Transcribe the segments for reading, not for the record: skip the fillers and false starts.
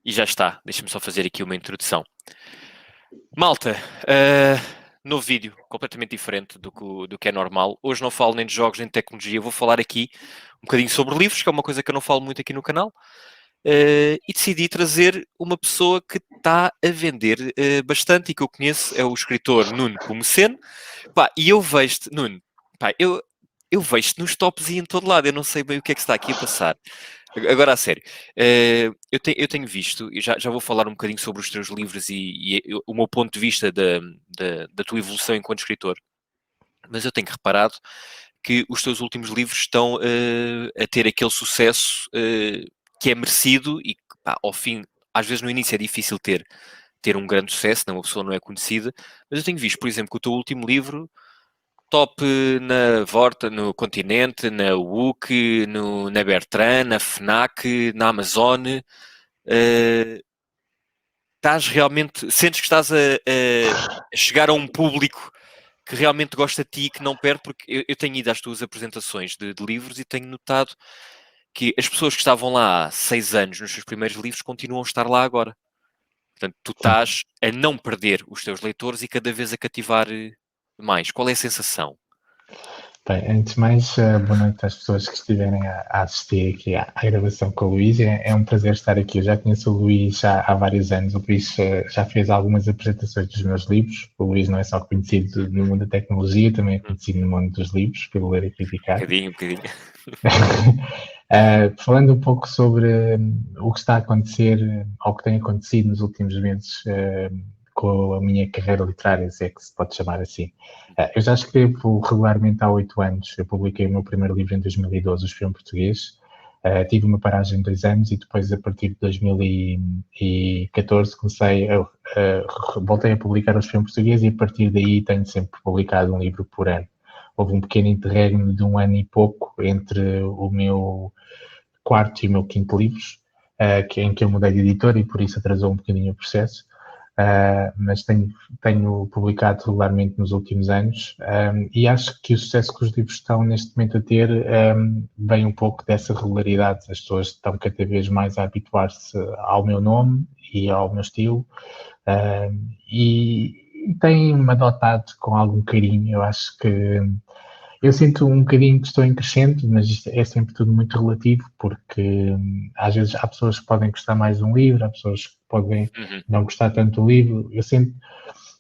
E já está, deixa-me só fazer aqui uma introdução. Malta, novo vídeo, completamente diferente do que é normal. Hoje não falo nem de jogos nem de tecnologia, vou falar aqui um bocadinho sobre livros, que é uma coisa que eu não falo muito aqui no canal. E decidi trazer uma pessoa que está a vender bastante e que eu conheço, é o escritor Nuno Pomoceno. Pá, e eu vejo-te, Nuno, pá, eu vejo-te nos tops e em todo lado, eu não sei bem o que é que está aqui a passar. Agora, a sério, eu tenho visto, e já vou falar um bocadinho sobre os teus livros e o meu ponto de vista da tua evolução enquanto escritor, mas eu tenho reparado que os teus últimos livros estão a ter aquele sucesso que é merecido e que, pá, ao fim, às vezes no início é difícil ter um grande sucesso, não, uma pessoa não é conhecida, mas eu tenho visto, por exemplo, que o teu último livro top na Vorta, no Continente, na WUC, na Bertrand, na FNAC, na Amazon. Estás realmente, sentes que estás a chegar a um público que realmente gosta de ti e que não perde, porque eu tenho ido às tuas apresentações de livros e tenho notado que as pessoas que estavam lá há 6 anos nos seus primeiros livros continuam a estar lá agora. Portanto, tu Sim. estás a não perder os teus leitores e cada vez a cativar mais. Qual é a sensação? Bem, antes de mais, boa noite às pessoas que estiverem a assistir aqui à gravação com o Luís. É um prazer estar aqui. Eu já conheço o Luís há vários anos. O Luís já fez algumas apresentações dos meus livros. O Luís não é só conhecido no mundo da tecnologia, também é conhecido no mundo dos livros, pelo ler e criticar. Um bocadinho. Falando um pouco sobre o que está a acontecer, ou o que tem acontecido nos últimos meses com a minha carreira literária, se é que se pode chamar assim. Eu já escrevo regularmente há 8 anos. Eu publiquei o meu primeiro livro em 2012, O Espião Português. Tive uma paragem de 2 anos e depois, a partir de 2014, voltei a publicar O Espião Português e, a partir daí, tenho sempre publicado um livro por ano. Houve um pequeno interregno de 1 ano e pouco entre o meu quarto e o meu quinto livros, em que eu mudei de editor e por isso atrasou um bocadinho o processo. Mas tenho publicado regularmente nos últimos anos e acho que o sucesso que os livros estão neste momento a ter vem um pouco dessa regularidade. As pessoas estão cada vez mais a habituar-se ao meu nome e ao meu estilo e têm-me adotado com algum carinho. Eu acho que eu sinto um bocadinho que estou em crescente, mas isto é sempre tudo muito relativo, porque às vezes há pessoas que podem gostar mais de um livro, há pessoas que podem Uhum. não gostar tanto do livro.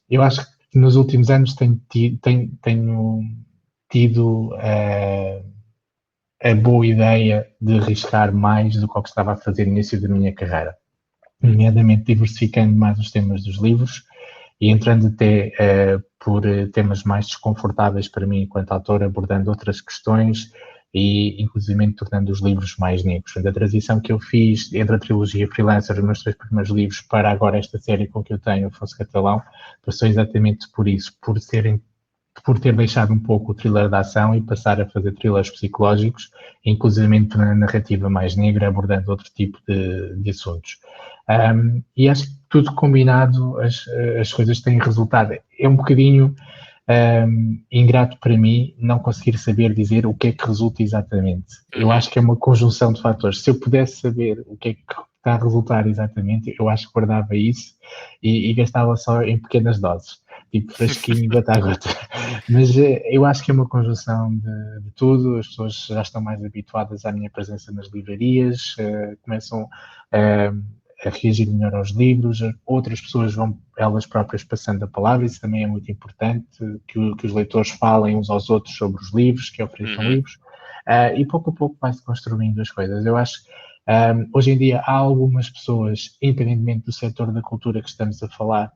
Eu acho que nos últimos anos tenho tido a boa ideia de arriscar mais do que o que estava a fazer no início da minha carreira, nomeadamente diversificando mais os temas dos livros e entrando até por temas mais desconfortáveis para mim enquanto autor, abordando outras questões e inclusive tornando os livros mais negros. A transição que eu fiz entre a trilogia Freelancer, os meus 3 primeiros livros, para agora esta série com que eu tenho, Afonso Catalão, passou exatamente por isso, por ter deixado um pouco o thriller da ação e passar a fazer thrillers psicológicos, inclusive na narrativa mais negra, abordando outro tipo de assuntos. E acho que tudo combinado, as coisas têm resultado. É um bocadinho ingrato para mim não conseguir saber dizer o que é que resulta exatamente. Eu Uhum. acho que é uma conjunção de fatores. Se eu pudesse saber o que é que está a resultar exatamente, eu acho que guardava isso e gastava só em pequenas doses, tipo frasquinho, gota a gota. Mas eu acho que é uma conjunção de tudo. As pessoas já estão mais habituadas à minha presença nas livrarias, começam a reagir melhor aos livros, outras pessoas vão elas próprias passando a palavra. Isso também é muito importante, que os leitores falem uns aos outros sobre os livros, que ofereçam Uhum. livros, e pouco a pouco vai-se construindo as coisas. Eu acho que hoje em dia há algumas pessoas, independentemente do setor da cultura que estamos a falar,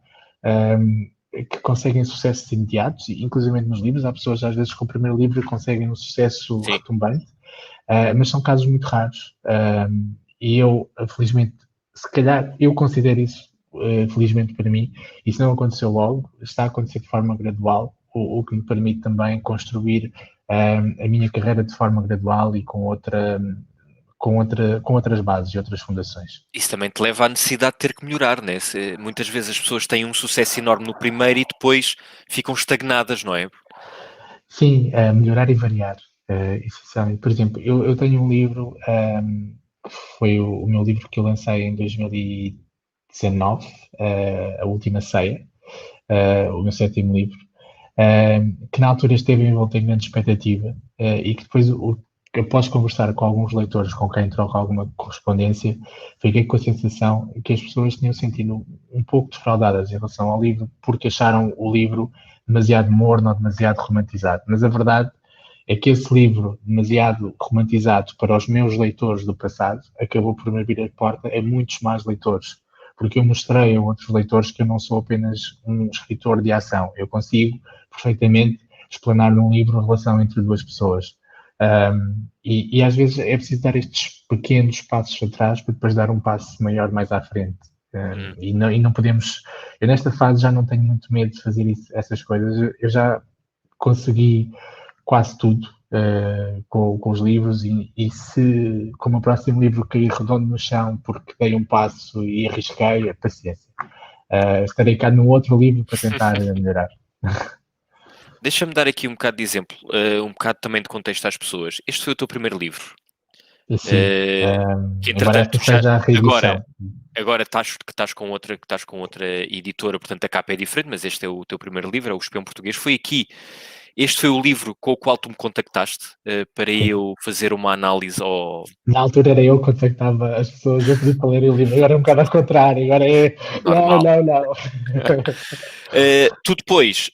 que conseguem sucessos imediatos, inclusive nos livros. Há pessoas, às vezes, com o primeiro livro conseguem um sucesso Sim. retumbante, mas são casos muito raros. E eu, felizmente, se calhar, eu considero isso, felizmente para mim, isso não aconteceu logo, está a acontecer de forma gradual, o que me permite também construir a minha carreira de forma gradual e com outras bases e outras fundações. Isso também te leva à necessidade de ter que melhorar, né? Muitas vezes as pessoas têm um sucesso enorme no primeiro e depois ficam estagnadas, não é? Sim, melhorar e variar, essencialmente. Por exemplo, eu tenho um livro que foi o meu livro que eu lancei em 2019, A Última Ceia, o meu sétimo livro, que na altura esteve envolto em grande expectativa, e que depois, após conversar com alguns leitores com quem troco alguma correspondência, fiquei com a sensação que as pessoas tinham sentido um pouco defraudadas em relação ao livro, porque acharam o livro demasiado morno ou demasiado romantizado. Mas a verdade é que esse livro, demasiado romantizado para os meus leitores do passado, acabou por me abrir a porta a muitos mais leitores, porque eu mostrei a outros leitores que eu não sou apenas um escritor de ação, eu consigo perfeitamente explanar num livro a relação entre duas pessoas. E às vezes é preciso dar estes pequenos passos atrás para depois dar um passo maior mais à frente. E não podemos. Eu nesta fase já não tenho muito medo de fazer essas coisas. Eu já consegui quase tudo com os livros, e se com o meu próximo livro cair redondo no chão porque dei um passo e arrisquei, a paciência. Estarei cá num outro livro para tentar melhorar. Deixa-me dar aqui um bocado de exemplo, um bocado também de contexto às pessoas. Este foi o teu primeiro livro. Sim, Que embora entretanto esta seja a reedição. Agora estás com outra editora, portanto a capa é diferente, mas este é o teu primeiro livro, é o Espião Português. Este foi o livro com o qual tu me contactaste para Sim. eu fazer uma análise ao... Na altura era eu que contactava as pessoas, eu pedi para lerem o livro, agora é um bocado ao contrário, agora é... Normal. Não. Tu depois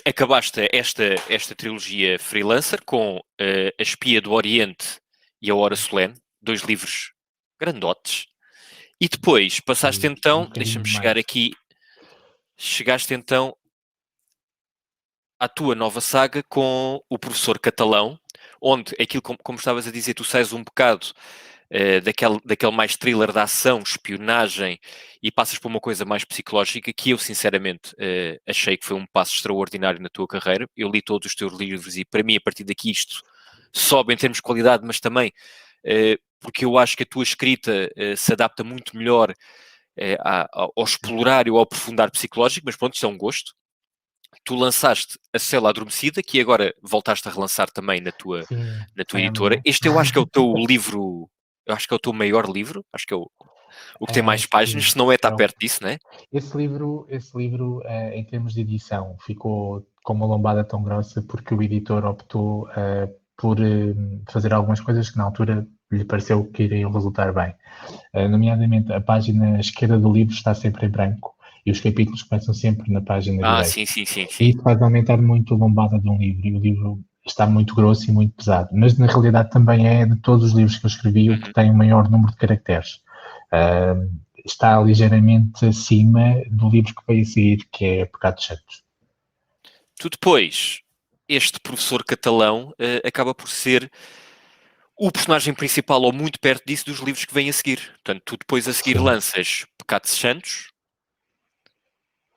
acabaste esta trilogia freelancer com A Espia do Oriente e A Hora Solene, 2 livros grandotes, e depois passaste então, deixa-me chegar aqui, chegaste então à tua nova saga com o Professor Catalão, onde aquilo, como estavas a dizer, tu sais um bocado daquele mais thriller de ação, espionagem, e passas por uma coisa mais psicológica, que eu sinceramente achei que foi um passo extraordinário na tua carreira. Eu li todos os teus livros e para mim a partir daqui isto sobe em termos de qualidade, mas também porque eu acho que a tua escrita se adapta muito melhor ao explorar e ao aprofundar psicológico, mas pronto, isto é um gosto. Tu lançaste A Cela Adormecida, que agora voltaste a relançar também na tua editora. Este eu acho que é o teu livro, eu acho que é o teu maior livro, acho que é o que tem mais páginas, se não está perto disso, não é? Esse livro, em termos de edição, ficou com uma lombada tão grossa porque o editor optou por fazer algumas coisas que na altura lhe pareceu que iriam resultar bem. Nomeadamente, a página esquerda do livro está sempre em branco e os capítulos começam sempre na página direita. Sim. E isso faz aumentar muito a lombada de um livro, e o livro está muito grosso e muito pesado. Mas, na realidade, também é de todos os livros que eu escrevi o que tem o maior número de caracteres. Está ligeiramente acima do livro que veio a seguir, que é Pecados Santos. Tu depois, este Professor Catalão acaba por ser o personagem principal, ou muito perto disso, dos livros que vêm a seguir. Portanto, tu depois a seguir lanças Pecados Santos,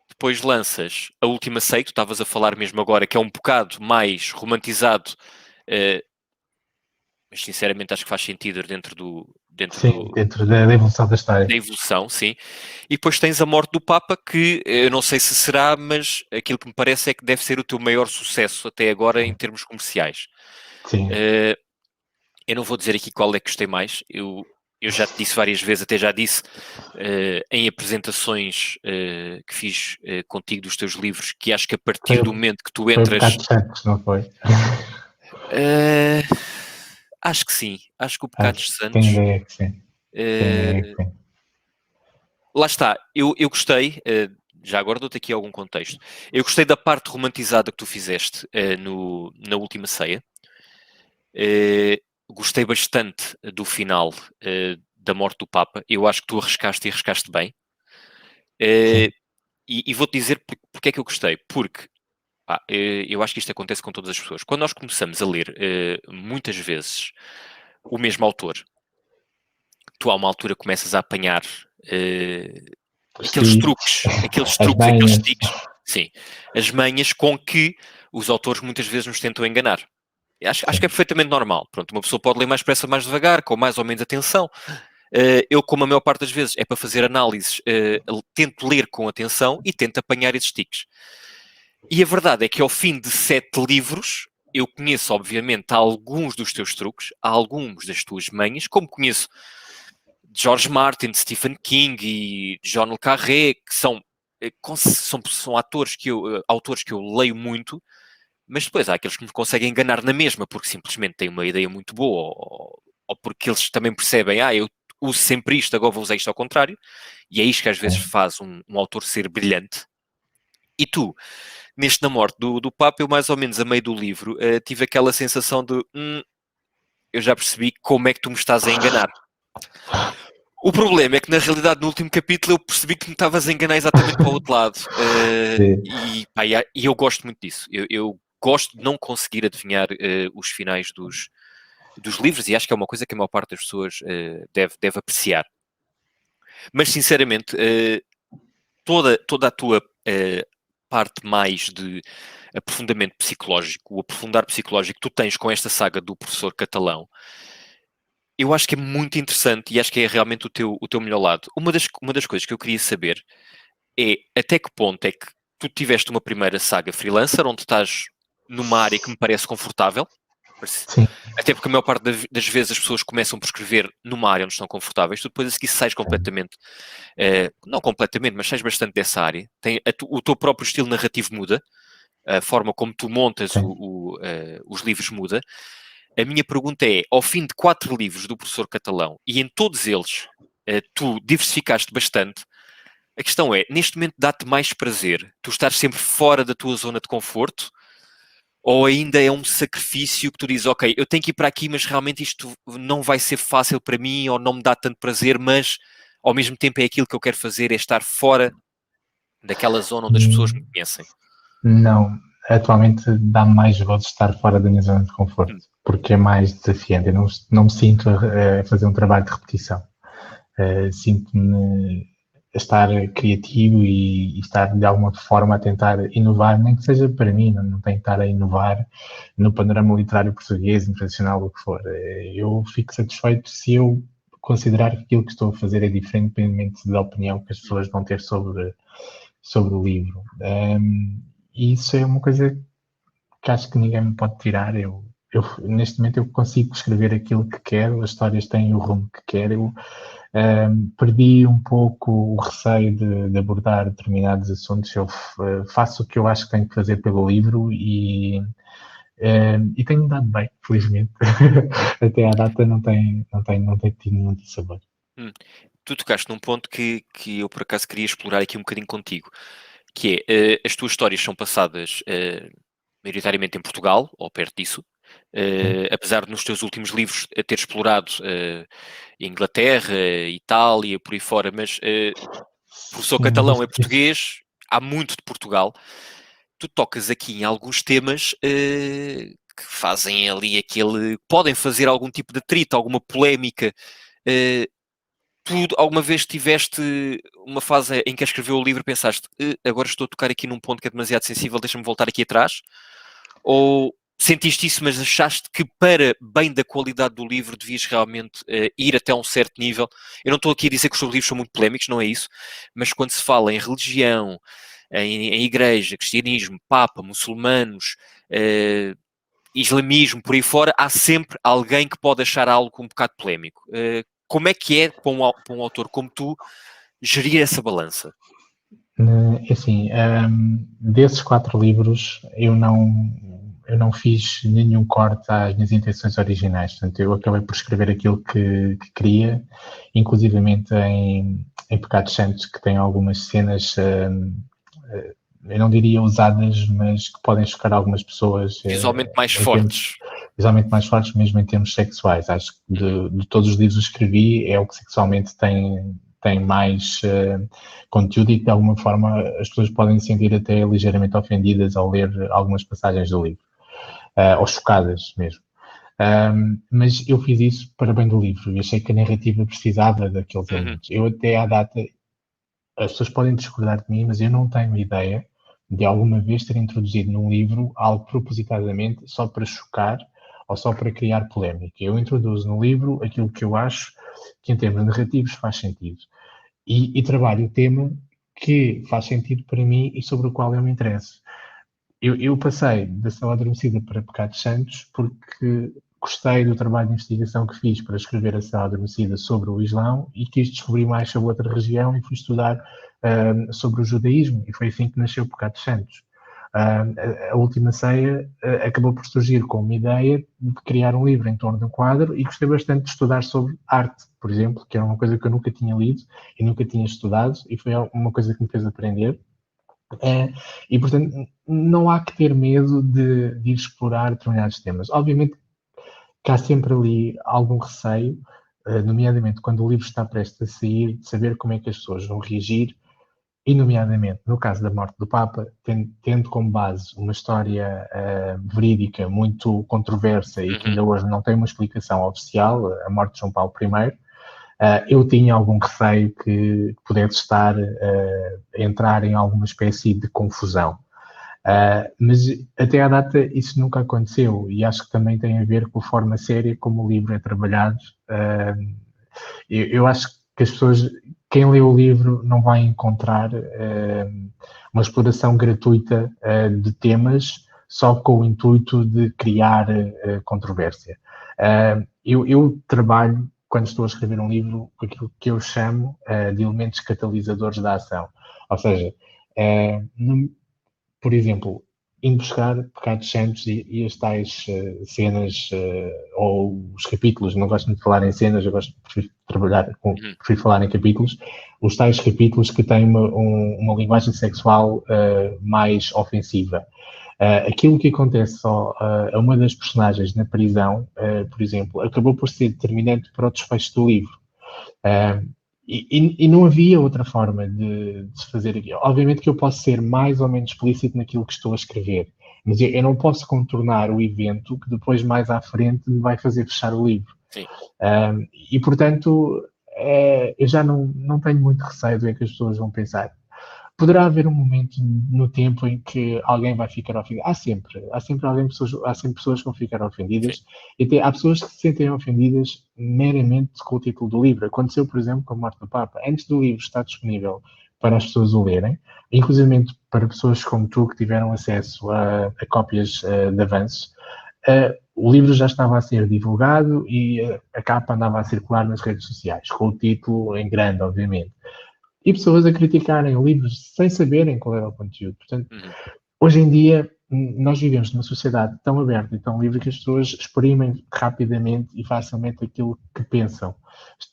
depois lanças A Última Ceia, tu estavas a falar mesmo agora, que é um bocado mais romantizado, mas sinceramente acho que faz sentido dentro da evolução da história. Da evolução, sim. E depois tens A Morte do Papa, que eu não sei se será, mas aquilo que me parece é que deve ser o teu maior sucesso até agora em termos comerciais. Sim. Eu não vou dizer aqui qual é que gostei mais, eu já te disse várias vezes, até já disse em apresentações que fiz contigo dos teus livros, que acho que a partir do momento que tu entras... Foi o Pecados Santos, não foi? Acho que sim, acho que o Pecados Santos... Tenho ideia que sim. Lá está, eu gostei, já agora dou-te aqui algum contexto, eu gostei da parte romantizada que tu fizeste na Última Ceia, gostei bastante do final da Morte do Papa, eu acho que tu arriscaste bem, e vou-te dizer porque é que eu gostei, porque eu acho que isto acontece com todas as pessoas. Quando nós começamos a ler muitas vezes o mesmo autor, tu a uma altura começas a apanhar aqueles truques, aqueles tiques, sim, as manhas com que os autores muitas vezes nos tentam enganar. Acho que é perfeitamente normal. Pronto, uma pessoa pode ler mais depressa, mais devagar, com mais ou menos atenção. Eu, como a maior parte das vezes é para fazer análises, tento ler com atenção e tento apanhar esses tiques. E a verdade é que ao fim de 7 livros, eu conheço, obviamente, alguns dos teus truques, alguns das tuas manhas, como conheço George Martin, Stephen King e John le Carré, que são autores que eu leio muito, mas depois há aqueles que me conseguem enganar na mesma, porque simplesmente têm uma ideia muito boa, ou porque eles também percebem, eu uso sempre isto, agora vou usar isto ao contrário, e é isto que às vezes faz um autor ser brilhante. E tu, neste Na Morte do Papa, eu mais ou menos a meio do livro tive aquela sensação de eu já percebi como é que tu me estás a enganar. O problema é que, na realidade, no último capítulo eu percebi que me estavas a enganar exatamente para o outro lado. E eu gosto muito disso. Eu gosto de não conseguir adivinhar os finais dos livros e acho que é uma coisa que a maior parte das pessoas deve apreciar. Mas, sinceramente, toda a tua parte mais de aprofundamento psicológico, o aprofundar psicológico que tu tens com esta saga do professor catalão, eu acho que é muito interessante e acho que é realmente o teu melhor lado. Uma das coisas que eu queria saber é até que ponto é que tu tiveste uma primeira saga freelancer, onde estás numa área que me parece confortável, Sim. até porque a maior parte das vezes as pessoas começam por escrever numa área onde estão confortáveis, tu depois a seguir sais completamente, não completamente, mas sais bastante dessa área, o teu próprio estilo narrativo muda, a forma como tu montas os livros muda. A minha pergunta é, ao fim de 4 livros do professor catalão, e em todos eles tu diversificaste bastante, a questão é, neste momento dá-te mais prazer tu estás sempre fora da tua zona de conforto, ou ainda é um sacrifício que tu dizes, ok, eu tenho que ir para aqui, mas realmente isto não vai ser fácil para mim, ou não me dá tanto prazer, mas ao mesmo tempo é aquilo que eu quero fazer, é estar fora daquela zona onde as pessoas me conhecem. Não, atualmente dá-me mais gosto de estar fora da minha zona de conforto, porque é mais desafiante. Eu não me sinto a fazer um trabalho de repetição. Sinto-me a estar criativo e estar de alguma forma a tentar inovar, nem que seja para mim, não tenho que estar a inovar no panorama literário português, internacional, o que for. Eu fico satisfeito se eu considerar que aquilo que estou a fazer é diferente, independentemente da opinião que as pessoas vão ter sobre o livro. E isso é uma coisa que acho que ninguém me pode tirar. Neste momento, eu consigo escrever aquilo que quero, as histórias têm o rumo que quero. Perdi um pouco o receio de abordar determinados assuntos. Eu faço o que eu acho que tenho que fazer pelo livro e tenho dado bem, felizmente. Até à data não tem tido muito sabor. Tu tocaste num ponto que eu por acaso queria explorar aqui um bocadinho contigo, que é, as tuas histórias são passadas maioritariamente em Portugal, ou perto disso, apesar de nos teus últimos livros ter explorado Inglaterra, Itália, por aí fora, mas o professor catalão é português, há muito de Portugal. Tu tocas aqui em alguns temas que fazem ali podem fazer algum tipo de atrito, alguma polémica. Tu alguma vez tiveste uma fase em que a escrever o livro e pensaste, agora estou a tocar aqui num ponto que é demasiado sensível, deixa-me voltar aqui atrás? Ou sentiste isso, mas achaste que para bem da qualidade do livro devias realmente ir até um certo nível? Eu não estou aqui a dizer que os teus livros são muito polémicos, não é isso, mas quando se fala em religião, em igreja, cristianismo, papa, muçulmanos, islamismo, por aí fora, há sempre alguém que pode achar algo um bocado polémico. Como é que é para um autor como tu gerir essa balança? Assim, desses 4 livros, eu não fiz nenhum corte às minhas intenções originais. Portanto, eu acabei por escrever aquilo que queria, inclusivamente em Pecados Santos, que tem algumas cenas, eu não diria usadas, mas que podem chocar algumas pessoas. Visualmente mais fortes. Visualmente mais fortes, mesmo em termos sexuais. Acho que de todos os livros que escrevi, é o que sexualmente tem mais conteúdo e que de alguma forma as pessoas podem se sentir até ligeiramente ofendidas ao ler algumas passagens do livro, ou chocadas mesmo. Mas eu fiz isso para bem do livro e achei que a narrativa precisava daqueles elementos. Eu até à data, as pessoas podem discordar de mim, mas eu não tenho ideia de alguma vez ter introduzido num livro algo propositadamente só para chocar ou só para criar polémica. Eu introduzo no livro aquilo que eu acho que em termos narrativos faz sentido. E trabalho o tema que faz sentido para mim e sobre o qual eu me interesso. eu passei da Cela Adormecida para Pecados Santos porque gostei do trabalho de investigação que fiz para escrever a Cela Adormecida sobre o Islão e quis descobrir mais sobre outra região e fui estudar sobre o judaísmo, e foi assim que nasceu Pecados Santos. A Última Ceia acabou por surgir com uma ideia de criar um livro em torno de um quadro, e gostei bastante de estudar sobre arte, por exemplo, que era uma coisa que eu nunca tinha lido e nunca tinha estudado, e foi uma coisa que me fez aprender. E, portanto, não há que ter medo de ir explorar determinados temas. Obviamente que há sempre ali algum receio, nomeadamente quando o livro está prestes a sair, de saber como é que as pessoas vão reagir, e nomeadamente no caso da morte do Papa, tendo como base uma história verídica muito controversa e que ainda hoje não tem uma explicação oficial, a morte de João Paulo I. Eu tinha algum receio que pudesse estar a entrar em alguma espécie de confusão. Mas até à data isso nunca aconteceu, e acho que também tem a ver com a forma séria como o livro é trabalhado. Eu acho que as pessoas, quem lê o livro, não vai encontrar uma exploração gratuita de temas só com o intuito de criar controvérsia. Eu trabalho, quando estou a escrever um livro, com aquilo que eu chamo de elementos catalisadores da ação. Ou seja, por exemplo, indo buscar Pecados Santos e as tais cenas ou os capítulos, não gosto de falar em cenas, eu gosto de prefiro falar em capítulos, os tais capítulos que têm uma linguagem sexual mais ofensiva. Aquilo que acontece a uma das personagens na prisão, por exemplo, acabou por ser determinante para o desfecho do livro. E não havia outra forma de se fazer aquilo. Obviamente que eu posso ser mais ou menos explícito naquilo que estou a escrever, mas eu não posso contornar o evento que depois, mais à frente, me vai fazer fechar o livro. E, portanto, eu já não tenho muito receio do que as pessoas vão pensar. Poderá haver um momento no tempo em que alguém vai ficar ofendido. Há sempre pessoas que vão ficar ofendidas. E até há pessoas que se sentem ofendidas meramente com o título do livro. Aconteceu, por exemplo, com a morte do Papa. Antes do livro estar disponível para as pessoas o lerem, inclusive para pessoas como tu que tiveram acesso a cópias de avanço, o livro já estava a ser divulgado e a capa andava a circular nas redes sociais, com o título em grande, obviamente. E pessoas a criticarem o livro sem saberem qual era o conteúdo. Portanto, hoje em dia, nós vivemos numa sociedade tão aberta e tão livre que as pessoas exprimem rapidamente e facilmente aquilo que pensam,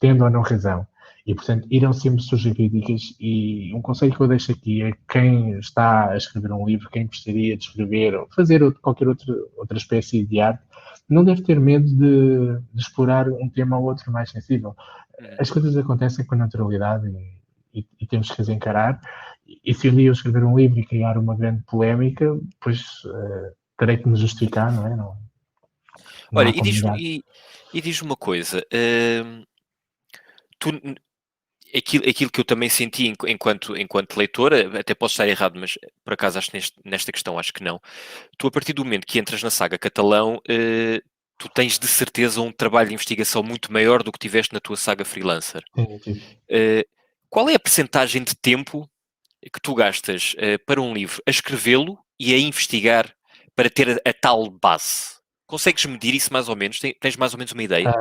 tendo ou não razão. E, portanto, irão sempre surgir críticas, e um conselho que eu deixo aqui é quem está a escrever um livro, quem gostaria de escrever ou fazer qualquer outra espécie de arte, não deve ter medo de explorar um tema ou outro mais sensível. As coisas acontecem com naturalidade e temos que as encarar. E se um dia eu escrever um livro e criar uma grande polémica, pois terei que me justificar, não é? Não Olha, e diz-me uma coisa. Aquilo que eu também senti enquanto leitora, até posso estar errado, mas por acaso acho que nesta questão acho que não. Tu, a partir do momento que entras na saga Catalão, tu tens de certeza um trabalho de investigação muito maior do que tiveste na tua saga Freelancer. Qual é a percentagem de tempo que tu gastas para um livro a escrevê-lo e a investigar para ter a tal base? Consegues medir isso mais ou menos? Tens mais ou menos uma ideia?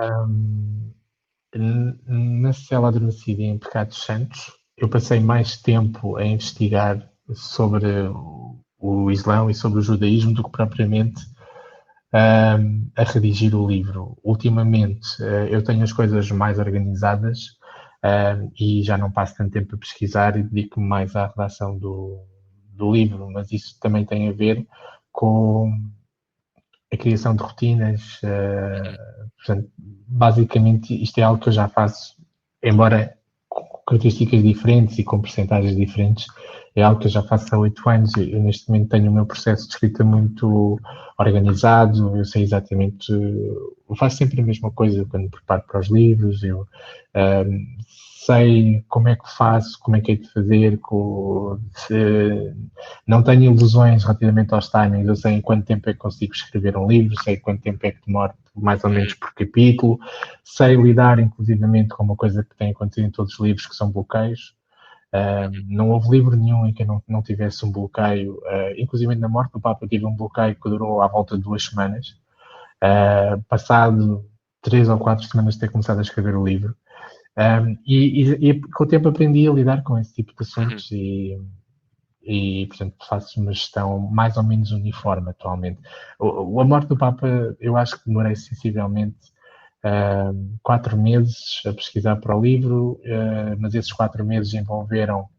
Na Cela Adormecida e em Pecados Santos, eu passei mais tempo a investigar sobre o Islão e sobre o judaísmo do que propriamente a redigir o livro. Ultimamente, eu tenho as coisas mais organizadas e já não passo tanto tempo a pesquisar e dedico-me mais à redação do livro, mas isso também tem a ver com a criação de rotinas. Portanto, basicamente, isto é algo que eu já faço, embora com características diferentes e com percentagens diferentes, é algo que eu já faço há 8 anos. Eu neste momento tenho o meu processo de escrita muito organizado, eu sei exatamente, eu faço sempre a mesma coisa quando me preparo para os livros, eu sei como é que faço, como é que é de fazer, não tenho ilusões relativamente aos timings, eu sei em quanto tempo é que consigo escrever um livro, sei quanto tempo é que demora mais ou menos por capítulo, sei lidar inclusivamente com uma coisa que tem acontecido em todos os livros, que são bloqueios. Não houve livro nenhum em que eu não tivesse um bloqueio, inclusive na morte do Papa eu tive um bloqueio que durou à volta de 2 semanas, passado 3 ou 4 semanas de ter começado a escrever o livro. E com o tempo aprendi a lidar com esse tipo de assuntos e portanto, faço uma gestão mais ou menos uniforme atualmente. A morte do Papa, eu acho que demorei sensivelmente 4 meses a pesquisar para o livro, mas esses 4 meses envolveram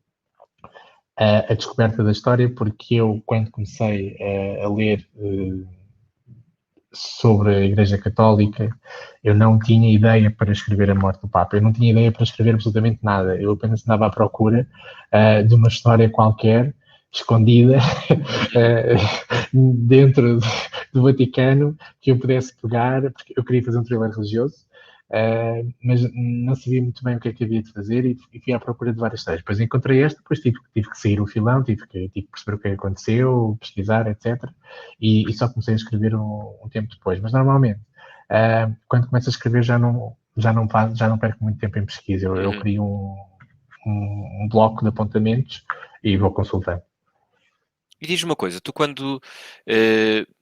a descoberta da história, porque eu, quando comecei a ler sobre a Igreja Católica, eu não tinha ideia para escrever a morte do Papa, eu não tinha ideia para escrever absolutamente nada, eu apenas andava à procura de uma história qualquer, escondida, dentro do Vaticano, que eu pudesse pegar, porque eu queria fazer um thriller religioso, mas não sabia muito bem o que é que havia de fazer e fui à procura de várias histórias. Depois encontrei esta, depois tive que seguir o filão, tive que perceber o que aconteceu, pesquisar, etc. E só comecei a escrever um tempo depois. Mas normalmente, quando começo a escrever, já não perco muito tempo em pesquisa. Eu crio um bloco de apontamentos e vou consultando. E diz-me uma coisa, tu quando,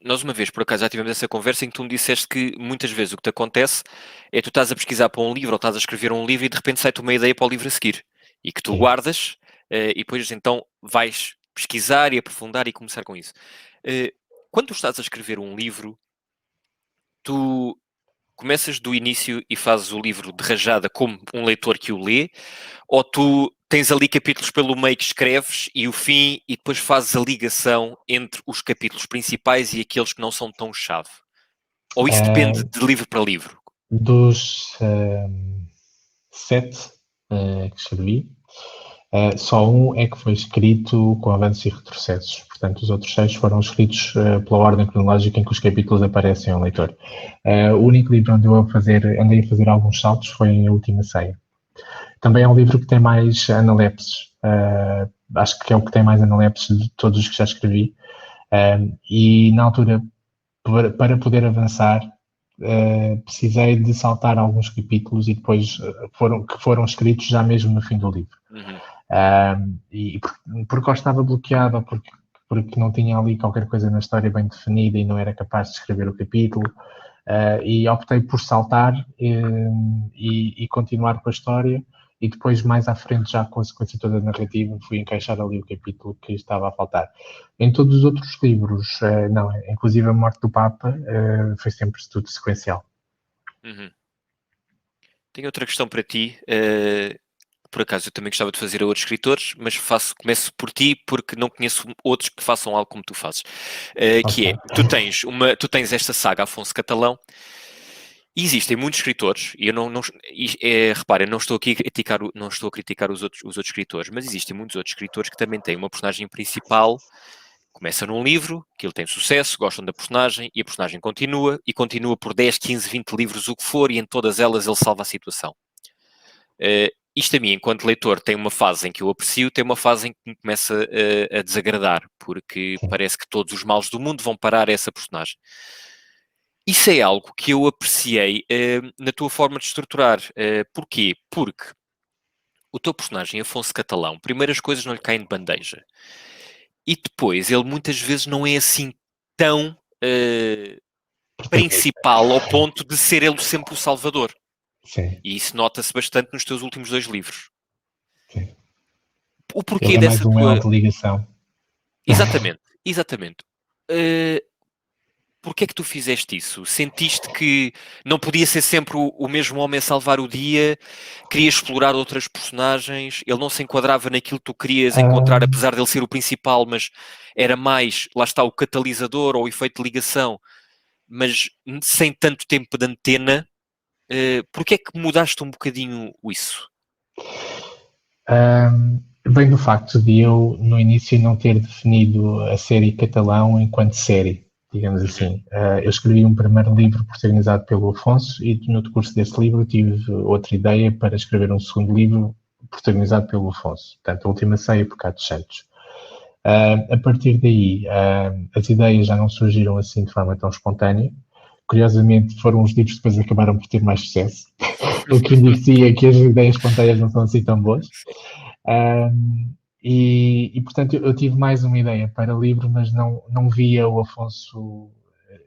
nós uma vez por acaso já tivemos essa conversa em que tu me disseste que muitas vezes o que te acontece é tu estás a pesquisar para um livro ou estás a escrever um livro e de repente sai-te uma ideia para o livro a seguir e que tu Sim. guardas e depois então vais pesquisar e aprofundar e começar com isso. Quando tu estás a escrever um livro, tu começas do início e fazes o livro de rajada como um leitor que o lê, ou tu tens ali capítulos pelo meio que escreves e o fim e depois fazes a ligação entre os capítulos principais e aqueles que não são tão chave? Ou isso depende de livro para livro? Dos 7 que escrevi, só um é que foi escrito com avanços e retrocessos. Portanto, os outros 6 foram escritos pela ordem cronológica em que os capítulos aparecem ao leitor. O único livro onde eu andei a fazer alguns saltos foi em A Última Ceia. Também é um livro que tem mais analepses. Acho que é o que tem mais analepses de todos os que já escrevi. E na altura, para poder avançar, precisei de saltar alguns capítulos e depois foram escritos já mesmo no fim do livro. E porque eu estava bloqueado, ou porque não tinha ali qualquer coisa na história bem definida e não era capaz de escrever o capítulo, e optei por saltar e continuar com a história, e depois mais à frente, já com a sequência toda narrativa, fui encaixar ali o capítulo que estava a faltar. Em todos os outros livros, não, inclusive a morte do Papa, foi sempre tudo sequencial. Tenho outra questão para ti. Por acaso eu também gostava de fazer a outros escritores, mas começo por ti porque não conheço outros que façam algo como tu fazes. Que é, tu tens esta saga Afonso Catalão, e existem muitos escritores, e repara, eu não estou aqui a criticar os outros escritores, mas existem muitos outros escritores que também têm uma personagem principal, começa num livro, que ele tem sucesso, gostam da personagem, e a personagem continua, e continua por 10, 15, 20 livros, o que for, e em todas elas ele salva a situação. Isto a mim, enquanto leitor, tem uma fase em que eu aprecio, tem uma fase em que me começa a desagradar, porque parece que todos os males do mundo vão parar a essa personagem. Isso é algo que eu apreciei na tua forma de estruturar. Porquê? Porque o teu personagem, Afonso Catalão, primeiro as coisas não lhe caem de bandeja. E depois, ele muitas vezes não é assim tão principal ao ponto de ser ele sempre o salvador. Sim. E isso nota-se bastante nos teus últimos 2 livros. Sim. O porquê ele é dessa mais um elo de ligação. Exatamente. Porquê é que tu fizeste isso? Sentiste que não podia ser sempre o mesmo homem a salvar o dia? Querias explorar outras personagens? Ele não se enquadrava naquilo que tu querias encontrar, apesar de ele ser o principal, mas era mais, lá está, o catalisador ou o efeito de ligação, mas sem tanto tempo de antena. Porquê é que mudaste um bocadinho isso? Vem do facto de eu, no início, não ter definido a série Catalão enquanto série, digamos assim. Eu escrevi um primeiro livro protagonizado pelo Afonso e no decurso desse livro tive outra ideia para escrever um segundo livro protagonizado pelo Afonso. Portanto, A Última Ceia por Cá dos Santos. A partir daí, as ideias já não surgiram assim de forma tão espontânea. Curiosamente, foram os livros que depois acabaram por ter mais sucesso, o que indicia que as ideias espontâneas não são assim tão boas. Portanto, eu tive mais uma ideia para livro, mas não via o Afonso,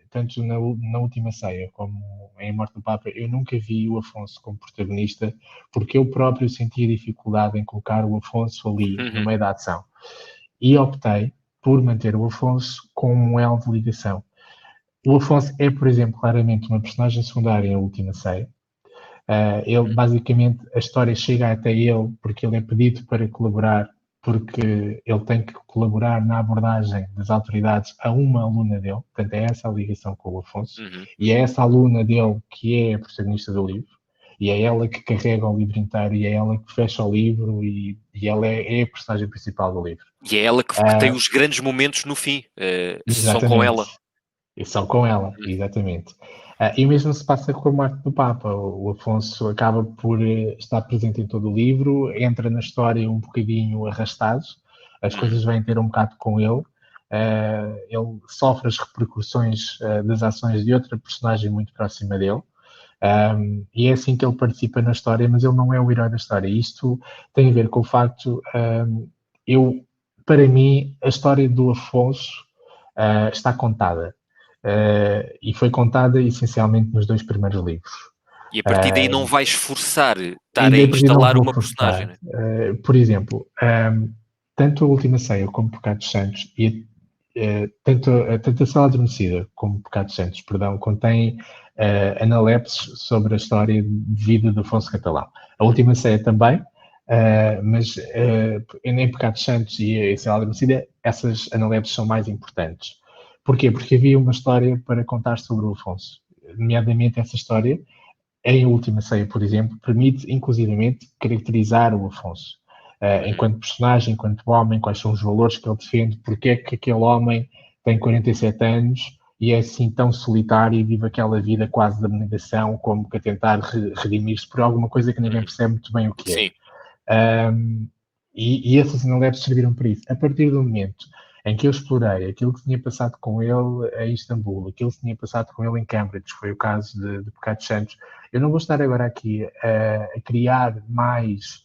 tanto na Última Ceia como em A Morte do Papa, eu nunca vi o Afonso como protagonista, porque eu próprio sentia dificuldade em colocar o Afonso ali no meio da ação. E optei por manter o Afonso como um elo de ligação. O Afonso é, por exemplo, claramente uma personagem secundária em A Última Ceia. Ele, basicamente, a história chega até ele porque ele é pedido para colaborar, porque ele tem que colaborar na abordagem das autoridades a uma aluna dele. Portanto, é essa a ligação com o Afonso. E é essa aluna dele que é a protagonista do livro. E é ela que carrega o livro inteiro, e é ela que fecha o livro, e ela é a personagem principal do livro. E é ela que tem os grandes momentos no fim. São com Exatamente. ela. E são com ela, exatamente. E o mesmo se passa com a Morte do Papa. O Afonso acaba por estar presente em todo o livro, entra na história um bocadinho arrastado, as coisas vêm ter um bocado com ele. Ele sofre as repercussões das ações de outra personagem muito próxima dele. E é assim que ele participa na história, mas ele não é o herói da história. Isto tem a ver com o facto, para mim, a história do Afonso está contada. E foi contada essencialmente nos 2 primeiros livros. E a partir daí não vais forçar estar a E a partir não instalar vou uma personagem, forçar. né? Por exemplo, tanto a Última Ceia como Pecados Santos, tanto a Sala Adormecida como Pecados Santos, perdão, contém analepses sobre a história de vida de Afonso Catalão. A Última Ceia também, mas em Pecados Santos e a Sala Adormecida, essas analepses são mais importantes. Porquê? Porque havia uma história para contar sobre o Afonso. Nomeadamente essa história, em A Última Ceia, por exemplo, permite inclusivamente caracterizar o Afonso. Enquanto personagem, enquanto homem, quais são os valores que ele defende, porque é que aquele homem tem 47 anos e é assim tão solitário e vive aquela vida quase de abnegação, como que a tentar redimir-se por alguma coisa que ninguém percebe muito bem o que é. Sim. E esses analepses serviram para isso. A partir do momento em que eu explorei aquilo que tinha passado com ele em Istambul, aquilo que tinha passado com ele em Cambridge, foi o caso de Pecados Santos, eu não vou estar agora aqui a criar mais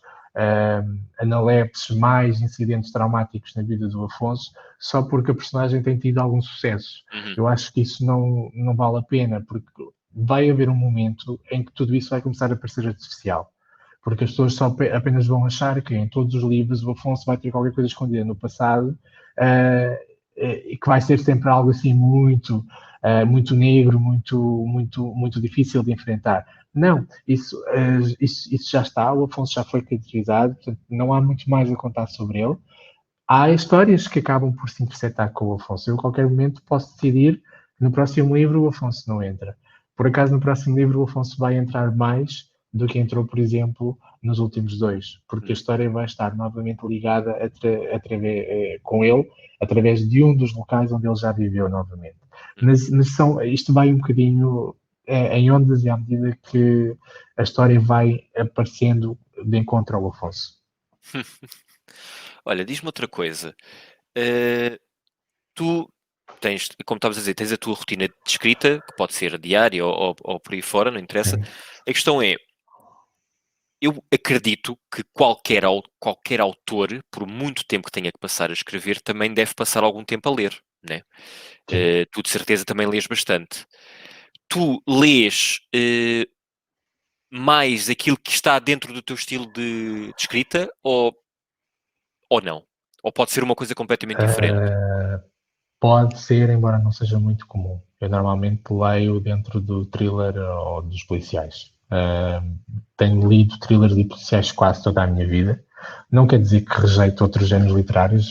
analepses, mais incidentes traumáticos na vida do Afonso, só porque a personagem tem tido algum sucesso. Eu acho que isso não vale a pena, porque vai haver um momento em que tudo isso vai começar a parecer artificial. Porque as pessoas só apenas vão achar que em todos os livros o Afonso vai ter qualquer coisa escondida no passado e que vai ser sempre algo assim muito negro, muito difícil de enfrentar. Não, isso já está, o Afonso já foi caracterizado, portanto não há muito mais a contar sobre ele. Há histórias que acabam por se intersetar com o Afonso. Eu a qualquer momento posso decidir que no próximo livro o Afonso não entra. Por acaso no próximo livro o Afonso vai entrar mais do que entrou, por exemplo, nos últimos 2, porque a história vai estar novamente ligada com ele, através de um dos locais onde ele já viveu novamente. Mas isto vai um bocadinho em ondas e à medida que a história vai aparecendo de encontro ao Afonso. Olha, diz-me outra coisa. Tu tens, como estavas a dizer, tens a tua rotina de escrita, que pode ser diária ou por aí fora, não interessa. Sim. A questão é, eu acredito que qualquer autor, por muito tempo que tenha que passar a escrever, também deve passar algum tempo a ler, né? Tu de certeza também lês bastante. Tu lês mais aquilo que está dentro do teu estilo de escrita ou não? Ou pode ser uma coisa completamente diferente? Pode ser, embora não seja muito comum. Eu normalmente leio dentro do thriller ou dos policiais. Tenho lido thrillers e policiais quase toda a minha vida. Não quer dizer que rejeito outros géneros literários.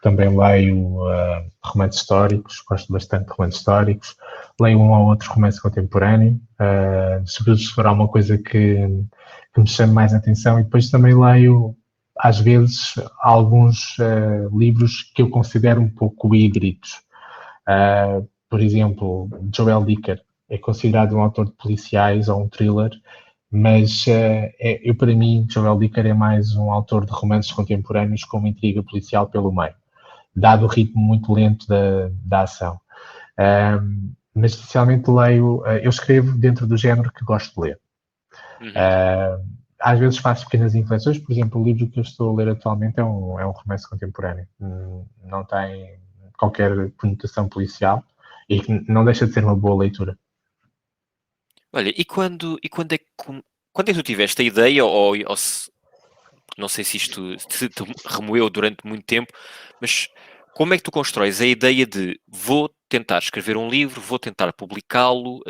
Também leio romances históricos, gosto bastante de romances históricos. Leio um ou outro romance contemporâneo, sobretudo se for alguma coisa que me chame mais atenção. E depois também leio às vezes, alguns livros que eu considero um pouco híbridos. Por exemplo, Joel Dicker é considerado um autor de policiais ou um thriller, mas para mim, Joel Dicker é mais um autor de romances contemporâneos com uma intriga policial pelo meio, dado o ritmo muito lento da ação. Mas, especialmente, eu escrevo dentro do género que gosto de ler. às vezes faço pequenas inflexões. Por exemplo, o livro que eu estou a ler atualmente é um romance contemporâneo. Não tem qualquer conotação policial e que não deixa de ser uma boa leitura. Olha, e quando é que tu tiveste a ideia, ou se, não sei se isto se te remoeu durante muito tempo, mas como é que tu constróis a ideia de vou tentar escrever um livro, vou tentar publicá-lo,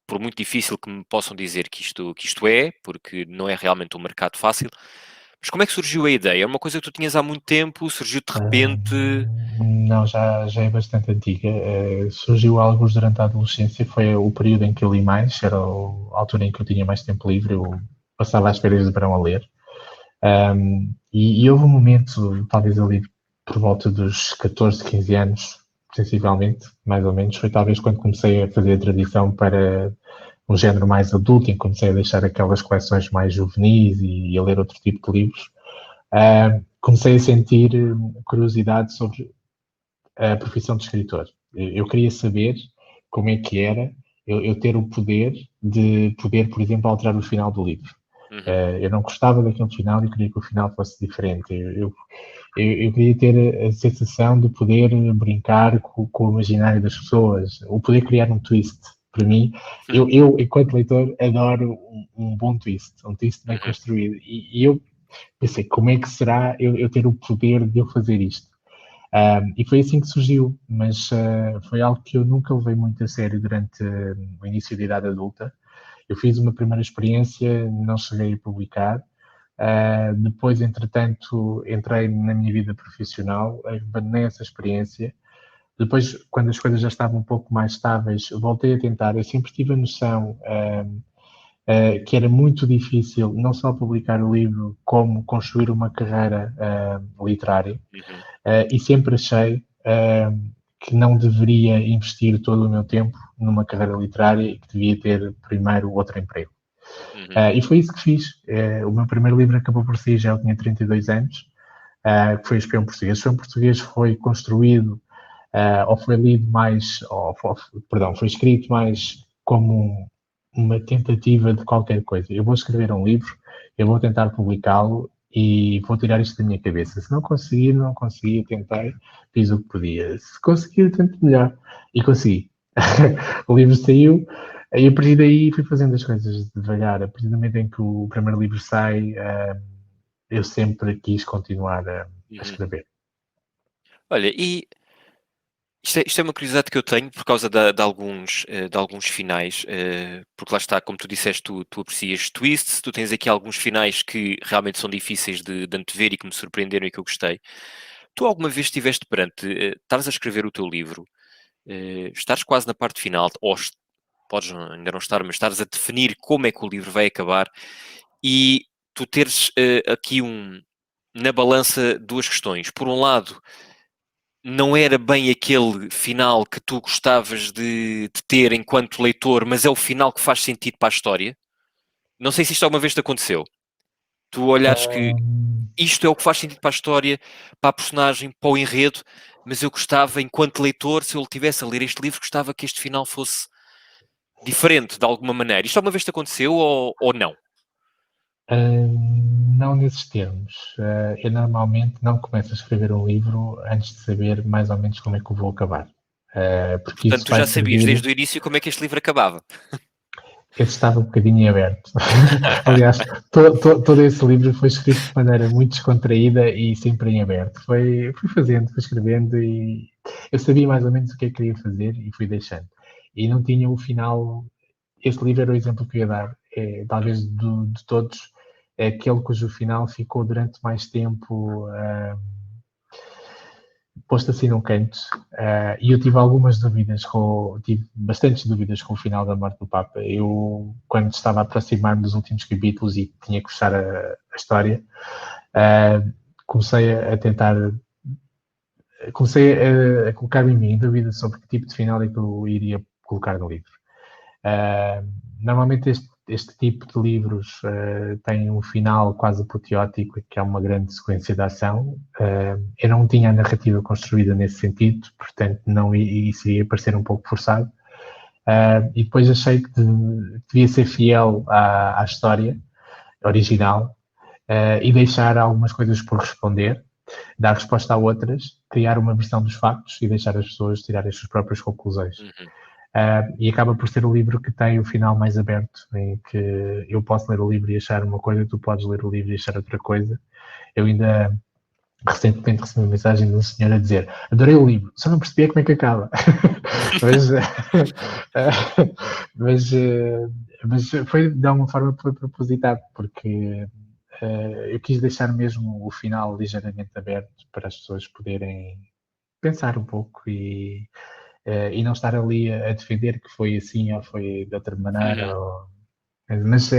por muito difícil que me possam dizer que isto é, porque não é realmente um mercado fácil, mas como é que surgiu a ideia? É uma coisa que tu tinhas há muito tempo, surgiu de repente? Não, já é bastante antiga. Surgiu alguns durante a adolescência, foi o período em que eu li mais, era a altura em que eu tinha mais tempo livre, eu passava as férias de verão a ler. E houve um momento, talvez ali por volta dos 14, 15 anos, sensivelmente, mais ou menos, foi talvez quando comecei a fazer a transição para um género mais adulto, em que comecei a deixar aquelas coleções mais juvenis e a ler outro tipo de livros. Comecei a sentir curiosidade sobre a profissão de escritor. Eu queria saber como é que era eu ter o poder de poder, por exemplo, alterar o final do livro. Eu não gostava daquele final e queria que o final fosse diferente. Eu queria ter a sensação de poder brincar com o imaginário das pessoas, o poder criar um twist. Para mim, eu enquanto leitor, adoro um bom twist, um twist bem construído. E eu pensei, como é que será eu ter o poder de eu fazer isto? E foi assim que surgiu, mas foi algo que eu nunca levei muito a sério durante o início da idade adulta. Eu fiz uma primeira experiência, não cheguei a publicar. Depois, entretanto, entrei na minha vida profissional, abandonei essa experiência. Depois, quando as coisas já estavam um pouco mais estáveis, voltei a tentar. Eu sempre tive a noção que era muito difícil não só publicar o livro, como construir uma carreira literária. E sempre achei que não deveria investir todo o meu tempo numa carreira literária e que devia ter primeiro outro emprego. E foi isso que fiz. O meu primeiro livro acabou por si, já eu tinha 32 anos, que foi o Espião Português. O Espião Português foi construído, ou foi lido mais, perdão, foi escrito mais como uma tentativa de qualquer coisa. Eu vou escrever um livro, eu vou tentar publicá-lo e vou tirar isto da minha cabeça. Se não conseguir, não consegui, tentei, fiz o que podia. Se conseguir, tento melhor. E consegui. O livro saiu, e a partir daí fui fazendo as coisas devagar. A partir do momento em que o primeiro livro sai, eu sempre quis continuar a escrever. Olha, e isto é uma curiosidade que eu tenho por causa de alguns finais, porque lá está, como tu disseste, tu aprecias twists, tu tens aqui alguns finais que realmente são difíceis de antever e que me surpreenderam e que eu gostei. Tu alguma vez estiveste perante, estares a escrever o teu livro, estares quase na parte final, ou podes ainda não estar, mas estares a definir como é que o livro vai acabar e tu teres aqui na balança duas questões. Por um lado, não era bem aquele final que tu gostavas de ter enquanto leitor, mas é o final que faz sentido para a história. Não sei se isto alguma vez te aconteceu. Tu olhares que isto é o que faz sentido para a história, para a personagem, para o enredo, mas eu gostava, enquanto leitor, se eu estivesse a ler este livro, gostava que este final fosse diferente de alguma maneira. Isto alguma vez te aconteceu ou não? Não nesses termos. Eu normalmente não começo a escrever um livro antes de saber mais ou menos como é que o vou acabar. Porque Portanto, isso tu vai já sabias servir. desde o início como é que este livro acabava. Esse estava um bocadinho em aberto. Aliás, todo esse livro foi escrito de maneira muito descontraída e sempre em aberto. Fui fazendo, fui escrevendo e eu sabia mais ou menos o que é que queria fazer e fui deixando. E não tinha o final. Este livro era o exemplo que eu ia dar. Talvez de todos, é aquele cujo final ficou durante mais tempo posto assim num canto. E eu tive algumas dúvidas, tive bastantes dúvidas com o final da morte do Papa. Eu, quando estava a aproximar-me dos últimos capítulos e tinha que fechar a história, comecei a tentar. Comecei a colocar em mim dúvidas sobre que tipo de final é que eu iria colocar no livro. Normalmente este tipo de livros tem um final quase apoteótico, que é uma grande sequência de ação. Eu não tinha a narrativa construída nesse sentido, portanto isso iria parecer um pouco forçado. E depois achei que devia ser fiel à história original, e deixar algumas coisas por responder, dar resposta a outras, criar uma versão dos factos e deixar as pessoas tirarem as suas próprias conclusões. Uhum. E acaba por ser o livro que tem o final mais aberto, em que eu posso ler o livro e achar uma coisa, tu podes ler o livro e achar outra coisa. Eu ainda recentemente recebi uma mensagem de um senhor a dizer: adorei o livro, só não percebia como é que acaba. mas, mas, mas foi de alguma forma foi propositado, porque eu quis deixar mesmo o final ligeiramente aberto para as pessoas poderem pensar um pouco e não estar ali a defender que foi assim ou foi de outra maneira. Uhum. Mas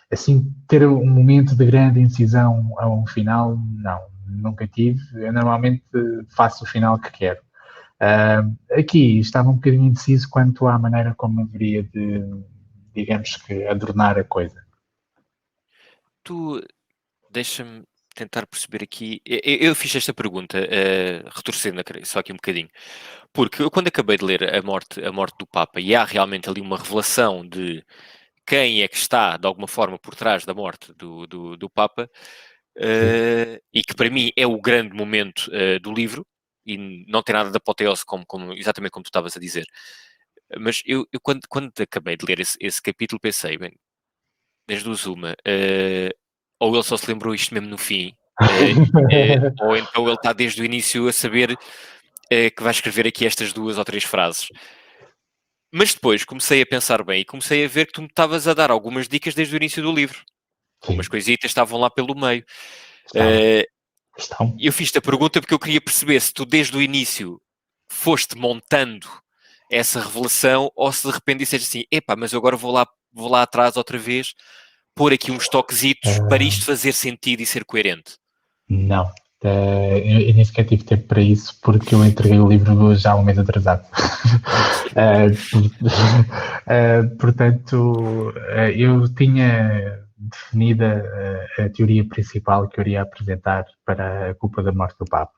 assim, ter um momento de grande incisão a um final, não, nunca tive. Eu normalmente faço o final que quero. Aqui estava um bocadinho indeciso quanto à maneira como haveria de, digamos que, adornar a coisa. Tu deixa-me tentar perceber aqui. Eu fiz esta pergunta, retorcendo só aqui um bocadinho, porque eu quando acabei de ler a morte do Papa, e há realmente ali uma revelação de quem é que está, de alguma forma, por trás da morte do Papa, e que para mim é o grande momento do livro, e não tem nada de apoteose, exatamente como tu estavas a dizer. Mas eu quando acabei de ler esse capítulo, pensei, bem, das duas uma, ou ele só se lembrou isto mesmo no fim, ou então ele está desde o início a saber que vai escrever aqui estas 2 ou 3 frases. Mas depois comecei a pensar bem e comecei a ver que tu me estavas a dar algumas dicas desde o início do livro. Umas Sim, coisitas estavam lá pelo meio. estão. Eh, Estão. eu fiz-te a pergunta porque eu queria perceber se tu desde o início foste montando essa revelação ou se de repente disseste assim, epá, mas eu agora vou lá atrás outra vez, pôr aqui uns toquezitos para isto fazer sentido e ser coerente. Não. Eu nem sequer tive tempo para isso porque eu entreguei o livro já há um mês atrasado. Portanto, eu tinha definida a teoria principal que eu iria apresentar para a culpa da morte do Papa.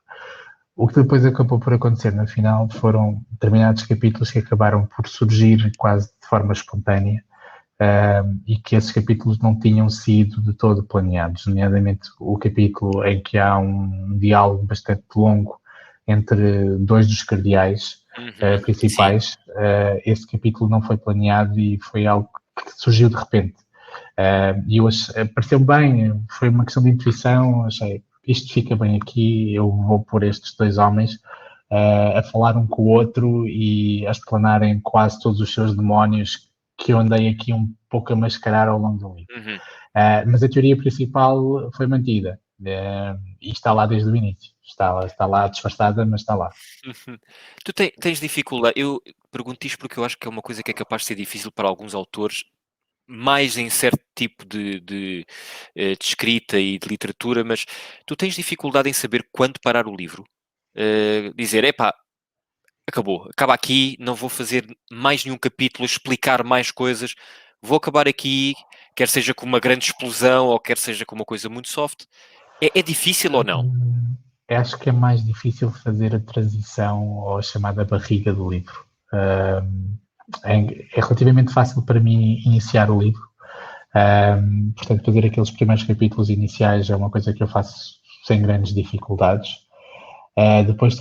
O que depois acabou por acontecer no final foram determinados capítulos que acabaram por surgir quase de forma espontânea, e que esses capítulos não tinham sido de todo planeados, nomeadamente o capítulo em que há um diálogo bastante longo entre 2 dos cardeais Uhum, sim. principais. Esse capítulo não foi planeado e foi algo que surgiu de repente. E eu pareceu bem, foi uma questão de intuição, achei, isto fica bem aqui, eu vou pôr estes 2 homens a falar um com o outro e a explanarem quase todos os seus demónios que eu andei aqui um pouco a mascarar ao longo do livro. Uhum. Mas a teoria principal foi mantida e está lá desde o início. Está lá disfarçada, mas está lá. Uhum. Tu tens dificuldade, eu pergunto isto porque eu acho que é uma coisa que é capaz de ser difícil para alguns autores, mais em certo tipo de escrita e de literatura, mas tu tens dificuldade em saber quando parar o livro? Dizer, epá, acabou, acaba aqui, não vou fazer mais nenhum capítulo, explicar mais coisas, vou acabar aqui, quer seja com uma grande explosão ou quer seja com uma coisa muito soft. É difícil ou não? Acho que é mais difícil fazer a transição à chamada barriga do livro. É relativamente fácil para mim iniciar o livro. Portanto, fazer aqueles primeiros capítulos iniciais é uma coisa que eu faço sem grandes dificuldades. Depois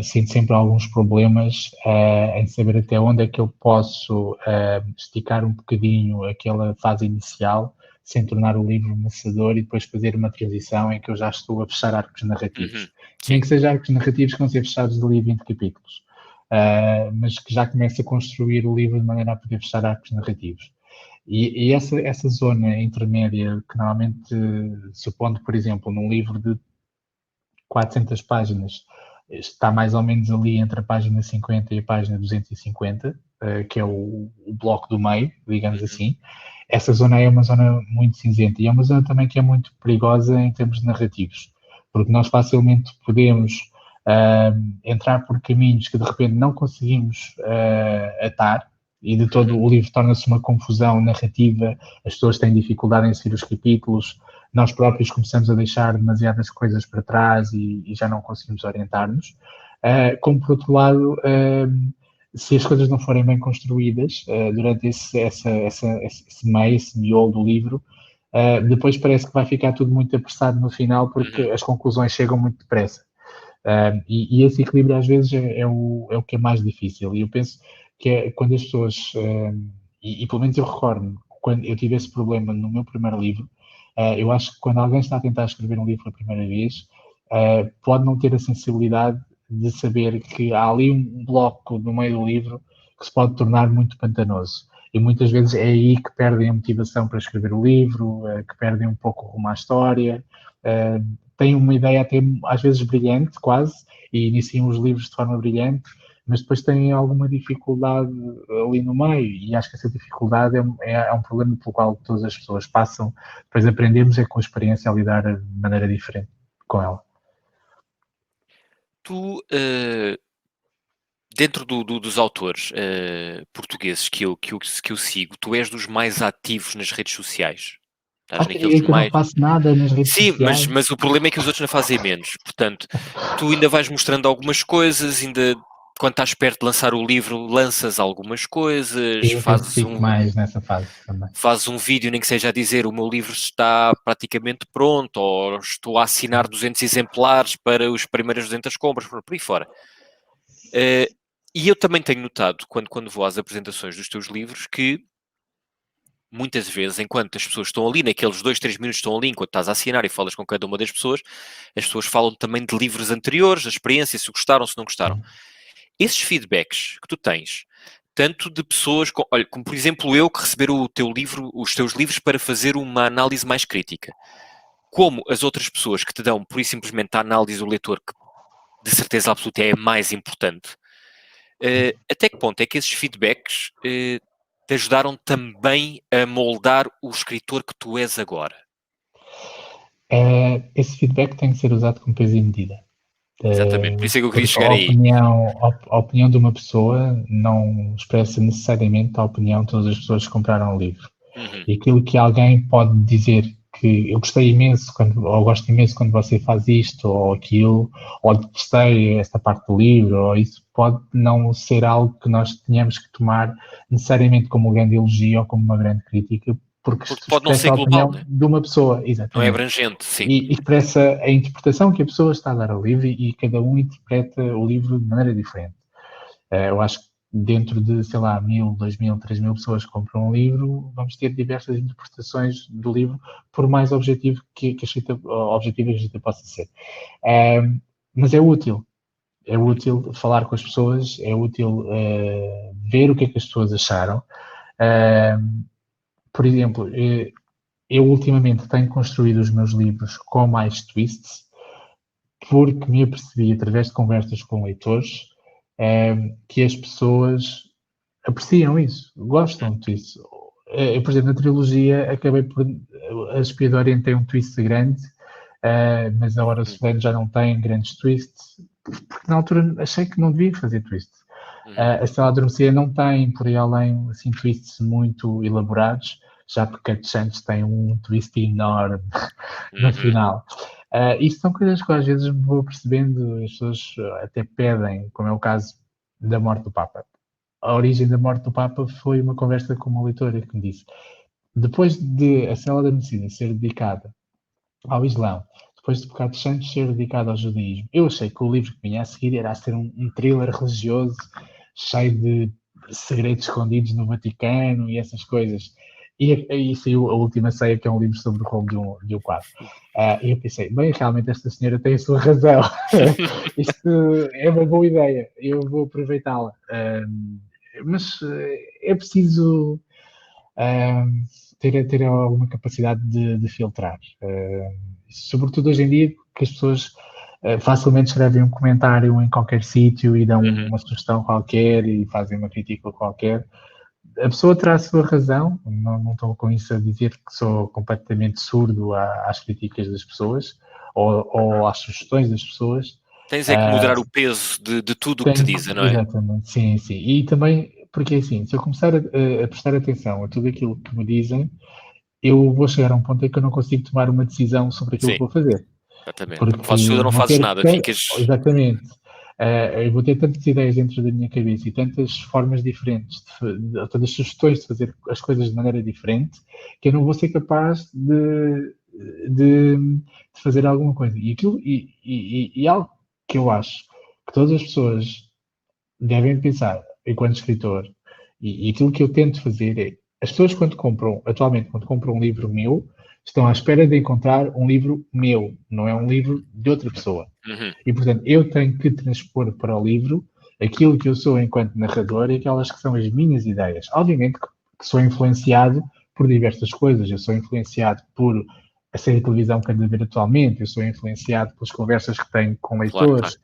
sinto sempre alguns problemas em saber até onde é que eu posso esticar um bocadinho aquela fase inicial sem tornar o livro maçador e depois fazer uma transição em que eu já estou a fechar arcos Uhum. narrativos. Nem Sim. que sejam arcos narrativos que vão ser fechados ali a 20 capítulos, mas que já começa a construir o livro de maneira a poder fechar arcos narrativos. E essa zona intermédia que normalmente, supondo, por exemplo, num livro de 400 páginas, está mais ou menos ali entre a página 50 e a página 250, que é o bloco do meio, digamos Uhum. assim. Essa zona é uma zona muito cinzenta e é uma zona também que é muito perigosa em termos narrativos, porque nós facilmente podemos entrar por caminhos que de repente não conseguimos atar e de todo Uhum. o livro torna-se uma confusão narrativa, as pessoas têm dificuldade em seguir os capítulos, nós próprios começamos a deixar demasiadas coisas para trás e já não conseguimos orientar-nos. Como por outro lado, se as coisas não forem bem construídas durante esse meio, esse miolo do livro, depois parece que vai ficar tudo muito apressado no final porque as conclusões chegam muito depressa. E esse equilíbrio às vezes é o que é mais difícil. E eu penso que é quando as pessoas, e pelo menos eu recordo, quando eu tive esse problema no meu primeiro livro, eu acho que quando alguém está a tentar escrever um livro pela primeira vez, pode não ter a sensibilidade de saber que há ali um bloco no meio do livro que se pode tornar muito pantanoso. E muitas vezes é aí que perdem a motivação para escrever o livro, que perdem um pouco o rumo à história, têm uma ideia até às vezes brilhante, quase, e iniciam os livros de forma brilhante, mas depois têm alguma dificuldade ali no meio, e acho que essa dificuldade é um problema pelo qual todas as pessoas passam, depois aprendemos é com a experiência a lidar de maneira diferente com ela. Tu, dentro dos autores portugueses que eu sigo, tu és dos mais ativos nas redes sociais. Estás naqueles É que eu não mais... faço nada nas redes Sim, sociais. mas o problema é que os outros não fazem menos. Portanto, tu ainda vais mostrando algumas coisas, ainda quando estás perto de lançar o livro, lanças algumas coisas, Eu intensifico mais nessa fase também. fazes um vídeo, nem que seja a dizer o meu livro está praticamente pronto, ou estou a assinar 200 exemplares para as primeiras 200 compras, por aí fora. E eu também tenho notado, quando vou às apresentações dos teus livros, que muitas vezes, enquanto as pessoas estão ali, naqueles 2, 3 minutos estão ali, enquanto estás a assinar e falas com cada uma das pessoas, as pessoas falam também de livros anteriores, da experiência, se gostaram, se não gostaram. Esses feedbacks que tu tens, tanto de pessoas, olha, como por exemplo eu que receberam o teu livro, os teus livros para fazer uma análise mais crítica, como as outras pessoas que te dão, por isso simplesmente a análise do leitor, que de certeza absoluta é a mais importante, até que ponto é que esses feedbacks te ajudaram também a moldar o escritor que tu és agora? Esse feedback tem que ser usado com peso e medida. Exatamente, por isso é que eu queria Porque chegar aí. a opinião de uma pessoa não expressa necessariamente a opinião de todas as pessoas que compraram o livro. E aquilo que alguém pode dizer que eu gostei imenso, ou gosto imenso quando você faz isto ou aquilo, ou detestei esta parte do livro, ou isso pode não ser algo que nós tenhamos que tomar necessariamente como um grande elogio ou como uma grande crítica, porque Pode não ser expressa a global, opinião né? de uma pessoa, Não é exatamente. abrangente, sim. E expressa a interpretação que a pessoa está a dar ao livro e cada um interpreta o livro de maneira diferente. Eu acho que dentro de, sei lá, 1.000, 2.000, 3.000 pessoas que compram um livro, vamos ter diversas interpretações do livro, por mais objetivo que a escrita possa ser. Mas é útil. É útil falar com as pessoas, é útil ver o que é que as pessoas acharam. Por exemplo, eu ultimamente tenho construído os meus livros com mais twists, porque me apercebi, através de conversas com leitores, que as pessoas apreciam isso, gostam disso. Eu, por exemplo, na trilogia, acabei por. A Espiadorian tem um twist grande, mas a Hora Solene já não tem grandes twists, porque na altura achei que não devia fazer twists. A Estela Adormecida não tem, por aí além, assim, twists muito elaborados, já porque a Chantes tem um twist enorme no final. Isto são coisas que às vezes me vou percebendo, as pessoas até pedem, como é o caso da morte do Papa. A origem da morte do Papa foi uma conversa com uma leitora que me disse: depois de a Cela da Medicina ser dedicada ao Islão, depois de Pecado Santos ser dedicado ao judaísmo, eu achei que o livro que vinha a seguir era a ser um thriller religioso, cheio de segredos escondidos no Vaticano e essas coisas. E saiu A Última Ceia, que é um livro sobre o roubo de um quadro. E eu pensei, bem, realmente esta senhora tem a sua razão. Isto é uma boa ideia, eu vou aproveitá-la. Mas é preciso ter alguma capacidade de filtrar. Sobretudo hoje em dia, que as pessoas facilmente escrevem um comentário em qualquer sítio e dão uma sugestão qualquer e fazem uma crítica qualquer. A pessoa terá a sua razão, não estou com isso a dizer que sou completamente surdo às críticas das pessoas ou às sugestões das pessoas. Tens é que moderar o peso de tudo o que te dizem, não é? Exatamente, sim, sim. E também, porque assim, se eu começar a prestar atenção a tudo aquilo que me dizem, eu vou chegar a um ponto em que eu não consigo tomar uma decisão sobre aquilo Sim, que vou fazer. exatamente. Porque Porque fazes tudo ou não vou fazes ter nada, que... ficas... Exatamente. Eu vou ter tantas ideias dentro da minha cabeça e tantas formas diferentes, tantas sugestões de fazer as coisas de maneira diferente, que eu não vou ser capaz de fazer alguma coisa. E algo que eu acho que todas as pessoas devem pensar enquanto escritor, e aquilo que eu tento fazer é, as pessoas atualmente, quando compram um livro meu, estão à espera de encontrar um livro meu, não é um livro de outra pessoa. Uhum. E, portanto, eu tenho que transpor para o livro aquilo que eu sou enquanto narrador e aquelas que são as minhas ideias. Obviamente que sou influenciado por diversas coisas. Eu sou influenciado por a série de televisão que ando a ver atualmente, eu sou influenciado pelas conversas que tenho com Claro, claro. leitores,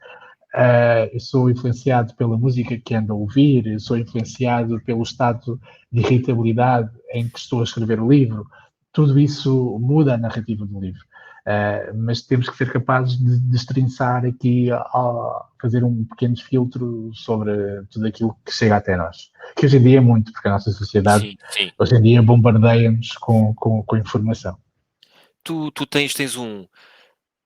eu sou influenciado pela música que ando a ouvir, eu sou influenciado pelo estado de irritabilidade em que estou a escrever o livro. Tudo isso muda a narrativa do livro. Mas temos que ser capazes de destrinçar aqui, fazer um pequeno filtro sobre tudo aquilo que chega até nós. Que hoje em dia é muito, porque a nossa sociedade Sim, sim. hoje em dia bombardeia-nos com informação. Tu tens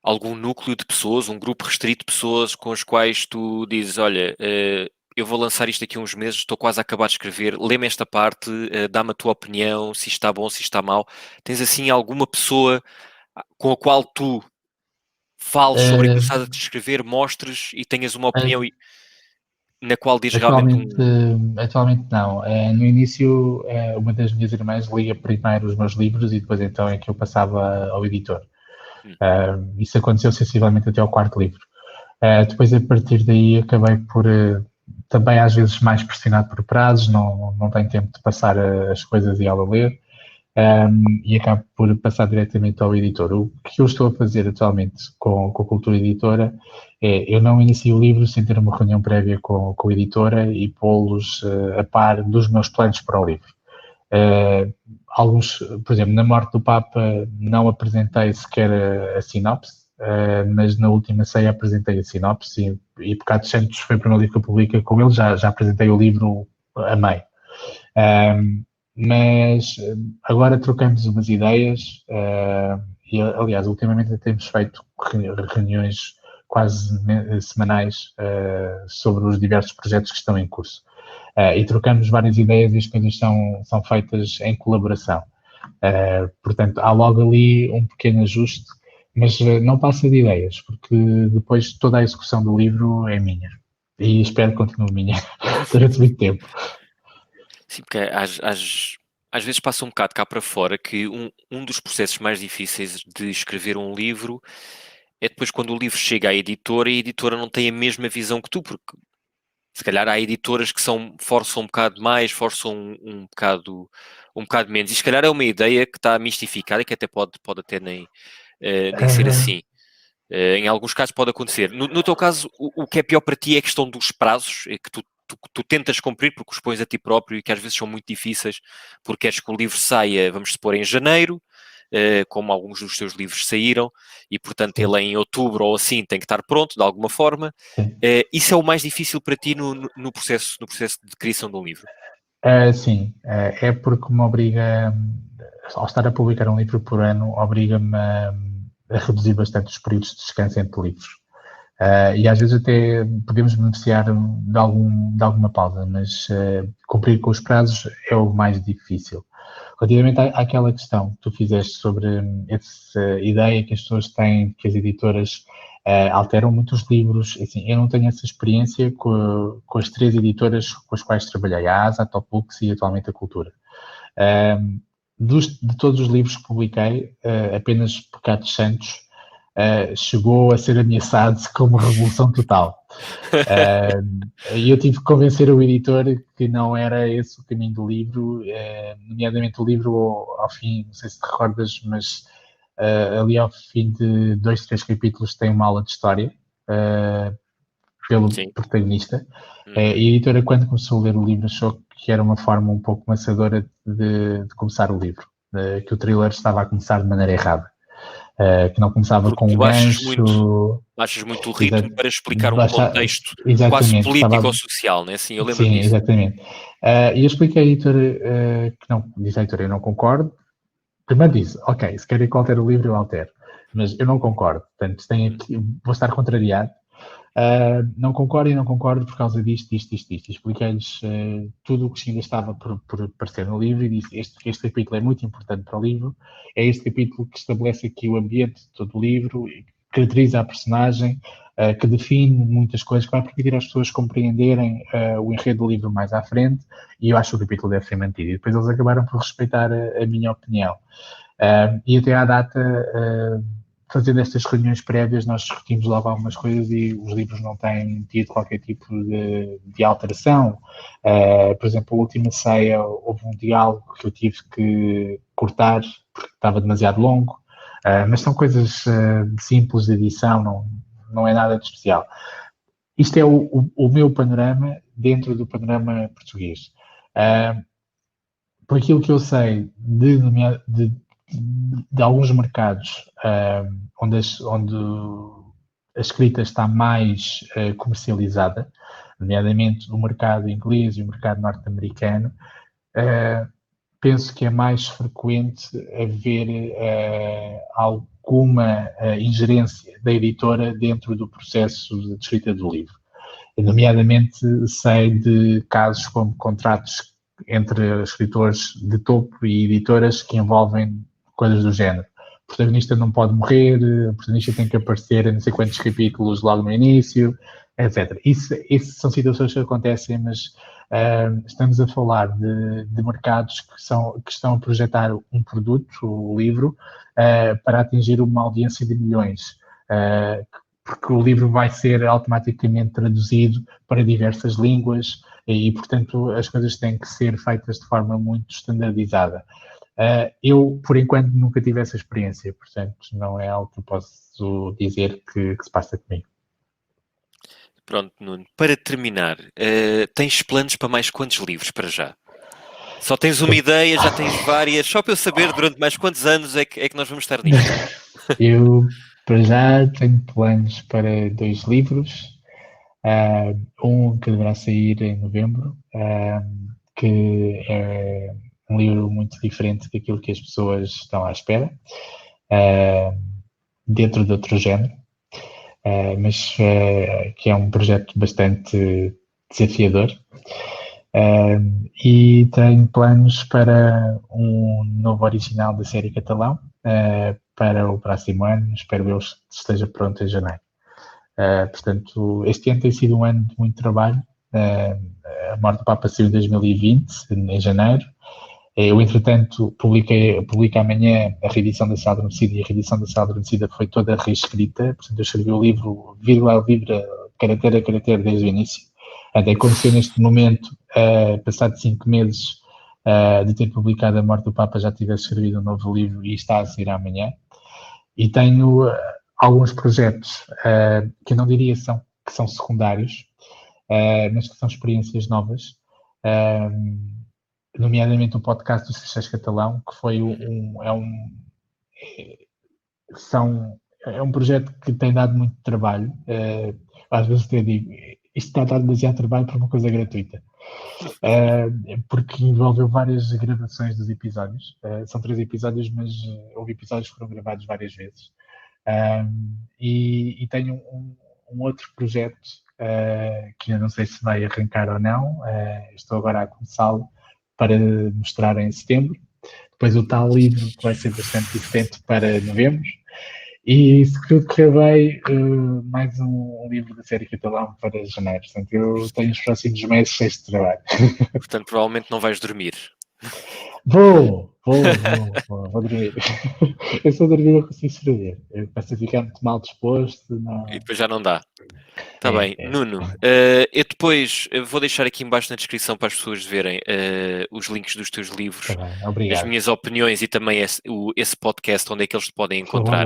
algum núcleo de pessoas, um grupo restrito de pessoas com as quais tu dizes, olha, eu vou lançar isto aqui uns meses, estou quase a acabar de escrever, lê-me esta parte, dá-me a tua opinião, se está bom, se está mal. Tens assim alguma pessoa com a qual tu fales sobre aquilo que estás a escrever, mostres e tenhas uma opinião na qual dizes realmente Atualmente, atualmente não. No início, uma das minhas irmãs lia primeiro os meus livros e depois então é que eu passava ao editor. Hum. Isso aconteceu sensivelmente até ao quarto livro. Depois, a partir daí, acabei por, também às vezes mais pressionado por prazos, não tenho tempo de passar as coisas e ela ler, e acabo por passar diretamente ao editor. O que eu estou a fazer atualmente com a Cultura Editora é, eu não inicio o livro sem ter uma reunião prévia com a editora e pô-los a par dos meus planos para o livro. Alguns, por exemplo, na morte do Papa não apresentei sequer a sinopse, mas na última ceia apresentei a sinopse e Pecados Santos foi o primeiro livro que eu publiquei com ele, já apresentei o livro a meio. Mas agora trocamos umas ideias e, aliás, ultimamente temos feito reuniões quase semanais sobre os diversos projetos que estão em curso. E trocamos várias ideias e as coisas são feitas em colaboração. Portanto, há logo ali um pequeno ajuste, mas não passa de ideias, porque depois toda a execução do livro é minha. E espero que continue minha durante muito tempo. Sim, porque às vezes passa um bocado cá para fora que um dos processos mais difíceis de escrever um livro é depois quando o livro chega à editora e a editora não tem a mesma visão que tu, porque se calhar há editoras que forçam um bocado mais, forçam um bocado menos. E se calhar é uma ideia que está mistificada e que até pode até nem ser assim. Em alguns casos pode acontecer. No teu caso, o que é pior para ti é a questão dos prazos, que tu tentas cumprir porque os pões a ti próprio e que às vezes são muito difíceis, porque queres que o livro saia, vamos supor, em janeiro, como alguns dos teus livros saíram, e portanto ele em outubro ou assim tem que estar pronto, de alguma forma. Isso é o mais difícil para ti no processo de criação de um livro? Sim, é porque me obriga, ao estar a publicar um livro por ano, obriga-me a reduzir bastante os períodos de descanso entre livros. E às vezes até podemos beneficiar de alguma pausa, mas cumprir com os prazos é o mais difícil. Relativamente àquela questão que tu fizeste sobre essa ideia que as pessoas têm, que as editoras alteram muitos livros, assim, eu não tenho essa experiência com as 3 editoras com as quais trabalhei, a ASA, a Top Books e atualmente a Cultura. De todos os livros que publiquei, apenas Pecados Santos chegou a ser ameaçado com uma revolução total. E eu tive que convencer o editor que não era esse o caminho do livro, nomeadamente o livro ao fim, não sei se te recordas, mas ali ao fim de 2, 3 capítulos tem uma aula de história pelo protagonista. E a editora, quando começou a ler o livro, achou que era uma forma um pouco maçadora de começar o livro, que o thriller estava a começar de maneira errada. Que não começava porque com um tu gancho. baixas muito o ritmo para explicar um Basta, contexto quase exatamente, político ou social, né? Sim, eu lembro-me sim, disso. exatamente. E eu expliquei à editora que não, disse à editora, eu não concordo. Primeiro disse, ok, se querem que altere o livro, eu altero. Mas eu não concordo. Portanto, vou estar contrariado. Não concordo e não concordo por causa disto. Expliquei-lhes tudo o que ainda estava por aparecer no livro e disse este capítulo é muito importante para o livro. É este capítulo que estabelece aqui o ambiente de todo o livro, caracteriza a personagem, que define muitas coisas, que vai permitir às pessoas compreenderem o enredo do livro mais à frente, e eu acho que o capítulo deve ser mantido. E depois eles acabaram por respeitar a minha opinião. E até à data, fazendo estas reuniões prévias, nós discutimos logo algumas coisas e os livros não têm tido qualquer tipo de alteração. Por exemplo, a última ceia, houve um diálogo que eu tive que cortar porque estava demasiado longo, mas são coisas simples de edição, não é nada de especial. Isto é o meu panorama dentro do panorama português. Por aquilo que eu sei de alguns mercados onde a escrita está mais comercializada, nomeadamente o mercado inglês e o mercado norte-americano, penso que é mais frequente haver alguma ingerência da editora dentro do processo de escrita do livro. Nomeadamente, sei de casos como contratos entre escritores de topo e editoras que envolvem coisas do género. O protagonista não pode morrer, o protagonista tem que aparecer em não sei quantos capítulos logo no início, etc. Isso são situações que acontecem, mas estamos a falar de mercados que estão a projetar um produto, o livro, para atingir uma audiência de milhões, porque o livro vai ser automaticamente traduzido para diversas línguas e, portanto, as coisas têm que ser feitas de forma muito standardizada. Eu, por enquanto, nunca tive essa experiência, portanto, não é algo que eu posso dizer que se passa comigo. Pronto, Nuno. Para terminar, tens planos para mais quantos livros para já? Só tens uma ideia, já tens várias, só para eu saber durante mais quantos anos é que nós vamos estar nisto? Eu, para já, tenho planos para 2 livros. Um que deverá sair em novembro, que é um livro muito diferente daquilo que as pessoas estão à espera, dentro de outro género, mas que é um projeto bastante desafiador. E tenho planos para um novo original da série Catalão para o próximo ano, espero eu que esteja pronto em janeiro. Portanto, este ano tem sido um ano de muito trabalho. A morte do Papa saiu em 2020, em janeiro. Eu, entretanto, publico amanhã a reedição da Sala Adormecida, e a reedição da Sala Adormecida foi toda reescrita. Portanto, eu escrevi o livro, vírgula a vírgula, caractere a caractere, desde o início. É como se eu, neste momento, passado 5 meses de ter publicado A Morte do Papa, já tivesse escrevido um novo livro e está a sair amanhã. E tenho alguns projetos que eu não diria que são secundários, mas que são experiências novas, nomeadamente o podcast do Seixas Catalão, que foi é um projeto que tem dado muito trabalho. Às vezes até digo, isto está a dar demasiado trabalho para uma coisa gratuita. Porque envolveu várias gravações dos episódios. São 3 episódios, mas houve episódios que foram gravados várias vezes. E tenho um outro projeto que eu não sei se vai arrancar ou não. Estou agora a começá-lo para mostrar em setembro. Depois o tal livro, que vai ser bastante diferente, para novembro. E se tudo correr bem, mais um livro da série Catalão para janeiro. Portanto, eu tenho os próximos meses cheios de trabalho. Portanto, provavelmente não vais dormir. Vou dormir. Eu só dormir não consigo escrever. Eu começo a ficar muito mal disposto. Não. E depois já não dá. Está bem. Nuno, eu depois vou deixar aqui embaixo na descrição para as pessoas verem os links dos teus livros, Tá bem, obrigado. as minhas opiniões e também esse podcast onde é que eles te podem encontrar.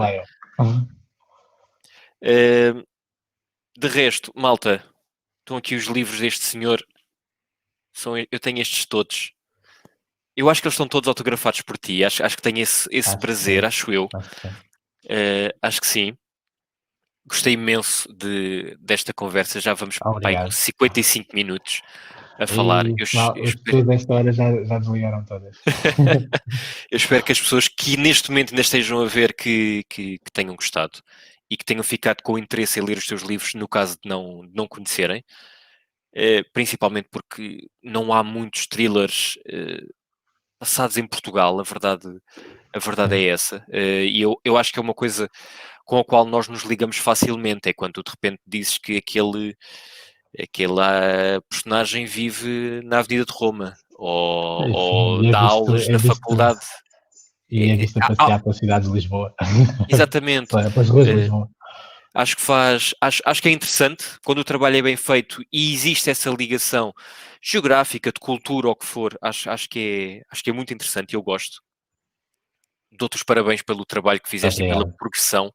De resto, malta, estão aqui os livros deste senhor. Eu tenho estes todos. Eu acho que eles estão todos autografados por ti. Acho que tenho esse prazer, acho eu. Acho que sim. Gostei imenso desta conversa. Já vamos para 55 minutos a falar. As pessoas desta hora já desligaram todas. Eu espero que as pessoas que neste momento ainda estejam a ver que tenham gostado. e que tenham ficado com interesse em ler os teus livros, no caso de não conhecerem, principalmente porque não há muitos thrillers passados em Portugal, a verdade é essa, e eu acho que é uma coisa com a qual nós nos ligamos facilmente, é quando tu de repente dizes que aquela personagem vive na Avenida de Roma, ou E dá aulas na faculdade. é visto a passear pelas cidades de Lisboa. Exatamente. Pelas ruas de Lisboa. Acho que é interessante quando o trabalho é bem feito e existe essa ligação geográfica, de cultura ou o que for. Acho que é muito interessante e eu gosto. Dou-te os parabéns pelo trabalho que fizeste e pela Obrigado. progressão.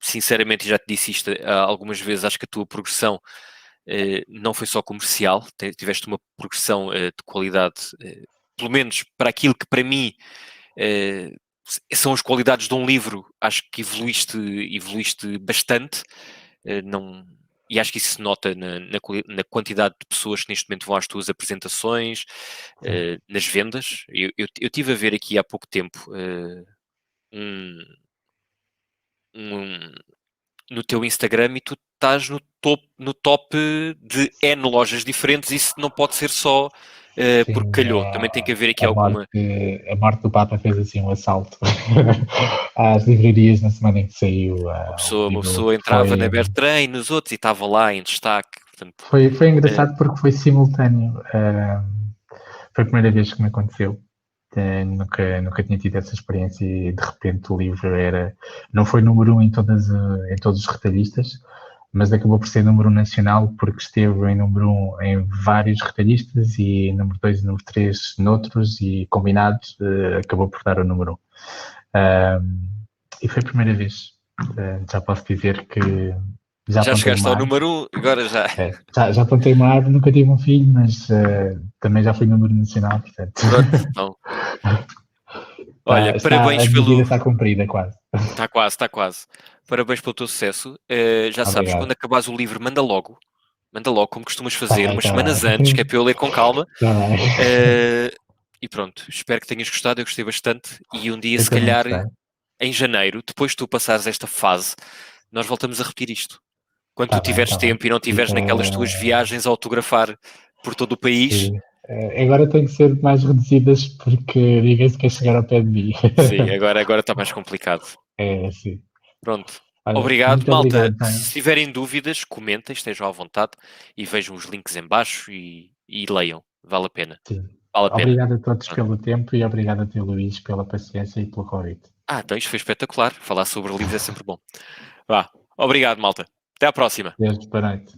Sinceramente, já te disse isto algumas vezes, acho que a tua progressão não foi só comercial, tiveste uma progressão de qualidade, pelo menos para aquilo que para mim são as qualidades de um livro. Acho que evoluíste bastante, e acho que isso se nota na quantidade de pessoas que neste momento vão às tuas apresentações, nas vendas. Eu estive a ver aqui há pouco tempo no teu Instagram e tu estás no top de N lojas diferentes. Isso não pode ser só porque Sim, calhou. Também tem que haver aqui alguma... a morte do Papa fez assim um assalto às livrarias na semana em que saiu o Uma livro. pessoa entrava na Bertrand e nos outros e estava lá em destaque. Portanto, Foi engraçado porque foi simultâneo. Foi a primeira vez que me aconteceu. Nunca tinha tido essa experiência e de repente o livro não foi número 1 em todos os retalhistas, mas acabou por ser número 1 nacional porque esteve em número 1 em vários retalhistas e número 2 e número 3 noutros e combinados acabou por dar o número 1. E foi a primeira vez. Já posso dizer que já chegaste ao número 1, agora já. Já plantei uma árvore, nunca tive um filho, mas também já fui número nacional, portanto. Pronto, então. Olha, parabéns a medida está cumprida, quase. Está quase. Parabéns pelo teu sucesso. Já sabes, Obrigado. quando acabares o livro, manda logo, como costumas fazer, Tá umas bem. semanas antes, que é para eu ler com calma. Tá bem. E pronto, espero que tenhas gostado, eu gostei bastante. E um dia, Eu se também calhar, gostei. em janeiro, depois de tu passares esta fase, nós voltamos a repetir isto. Quando tu tiveres Tá bem. tempo e não tiveres naquelas tuas viagens a autografar por todo o país. Sim. Agora tem que ser mais reduzidas porque ninguém se quer chegar ao pé de mim. Sim, agora está mais complicado. Sim. Pronto. Olha, Obrigado, muito malta. obrigado, Se tiverem dúvidas, comentem, estejam à vontade e vejam os links em baixo e leiam. Vale a pena. Sim. Vale a pena. Obrigado a todos pelo tempo e obrigado a ti, Luís, pela paciência e pelo convite. Então isto foi espetacular. Falar sobre livros é sempre bom. Vá. Obrigado, malta. Até à próxima. Desde boa noite.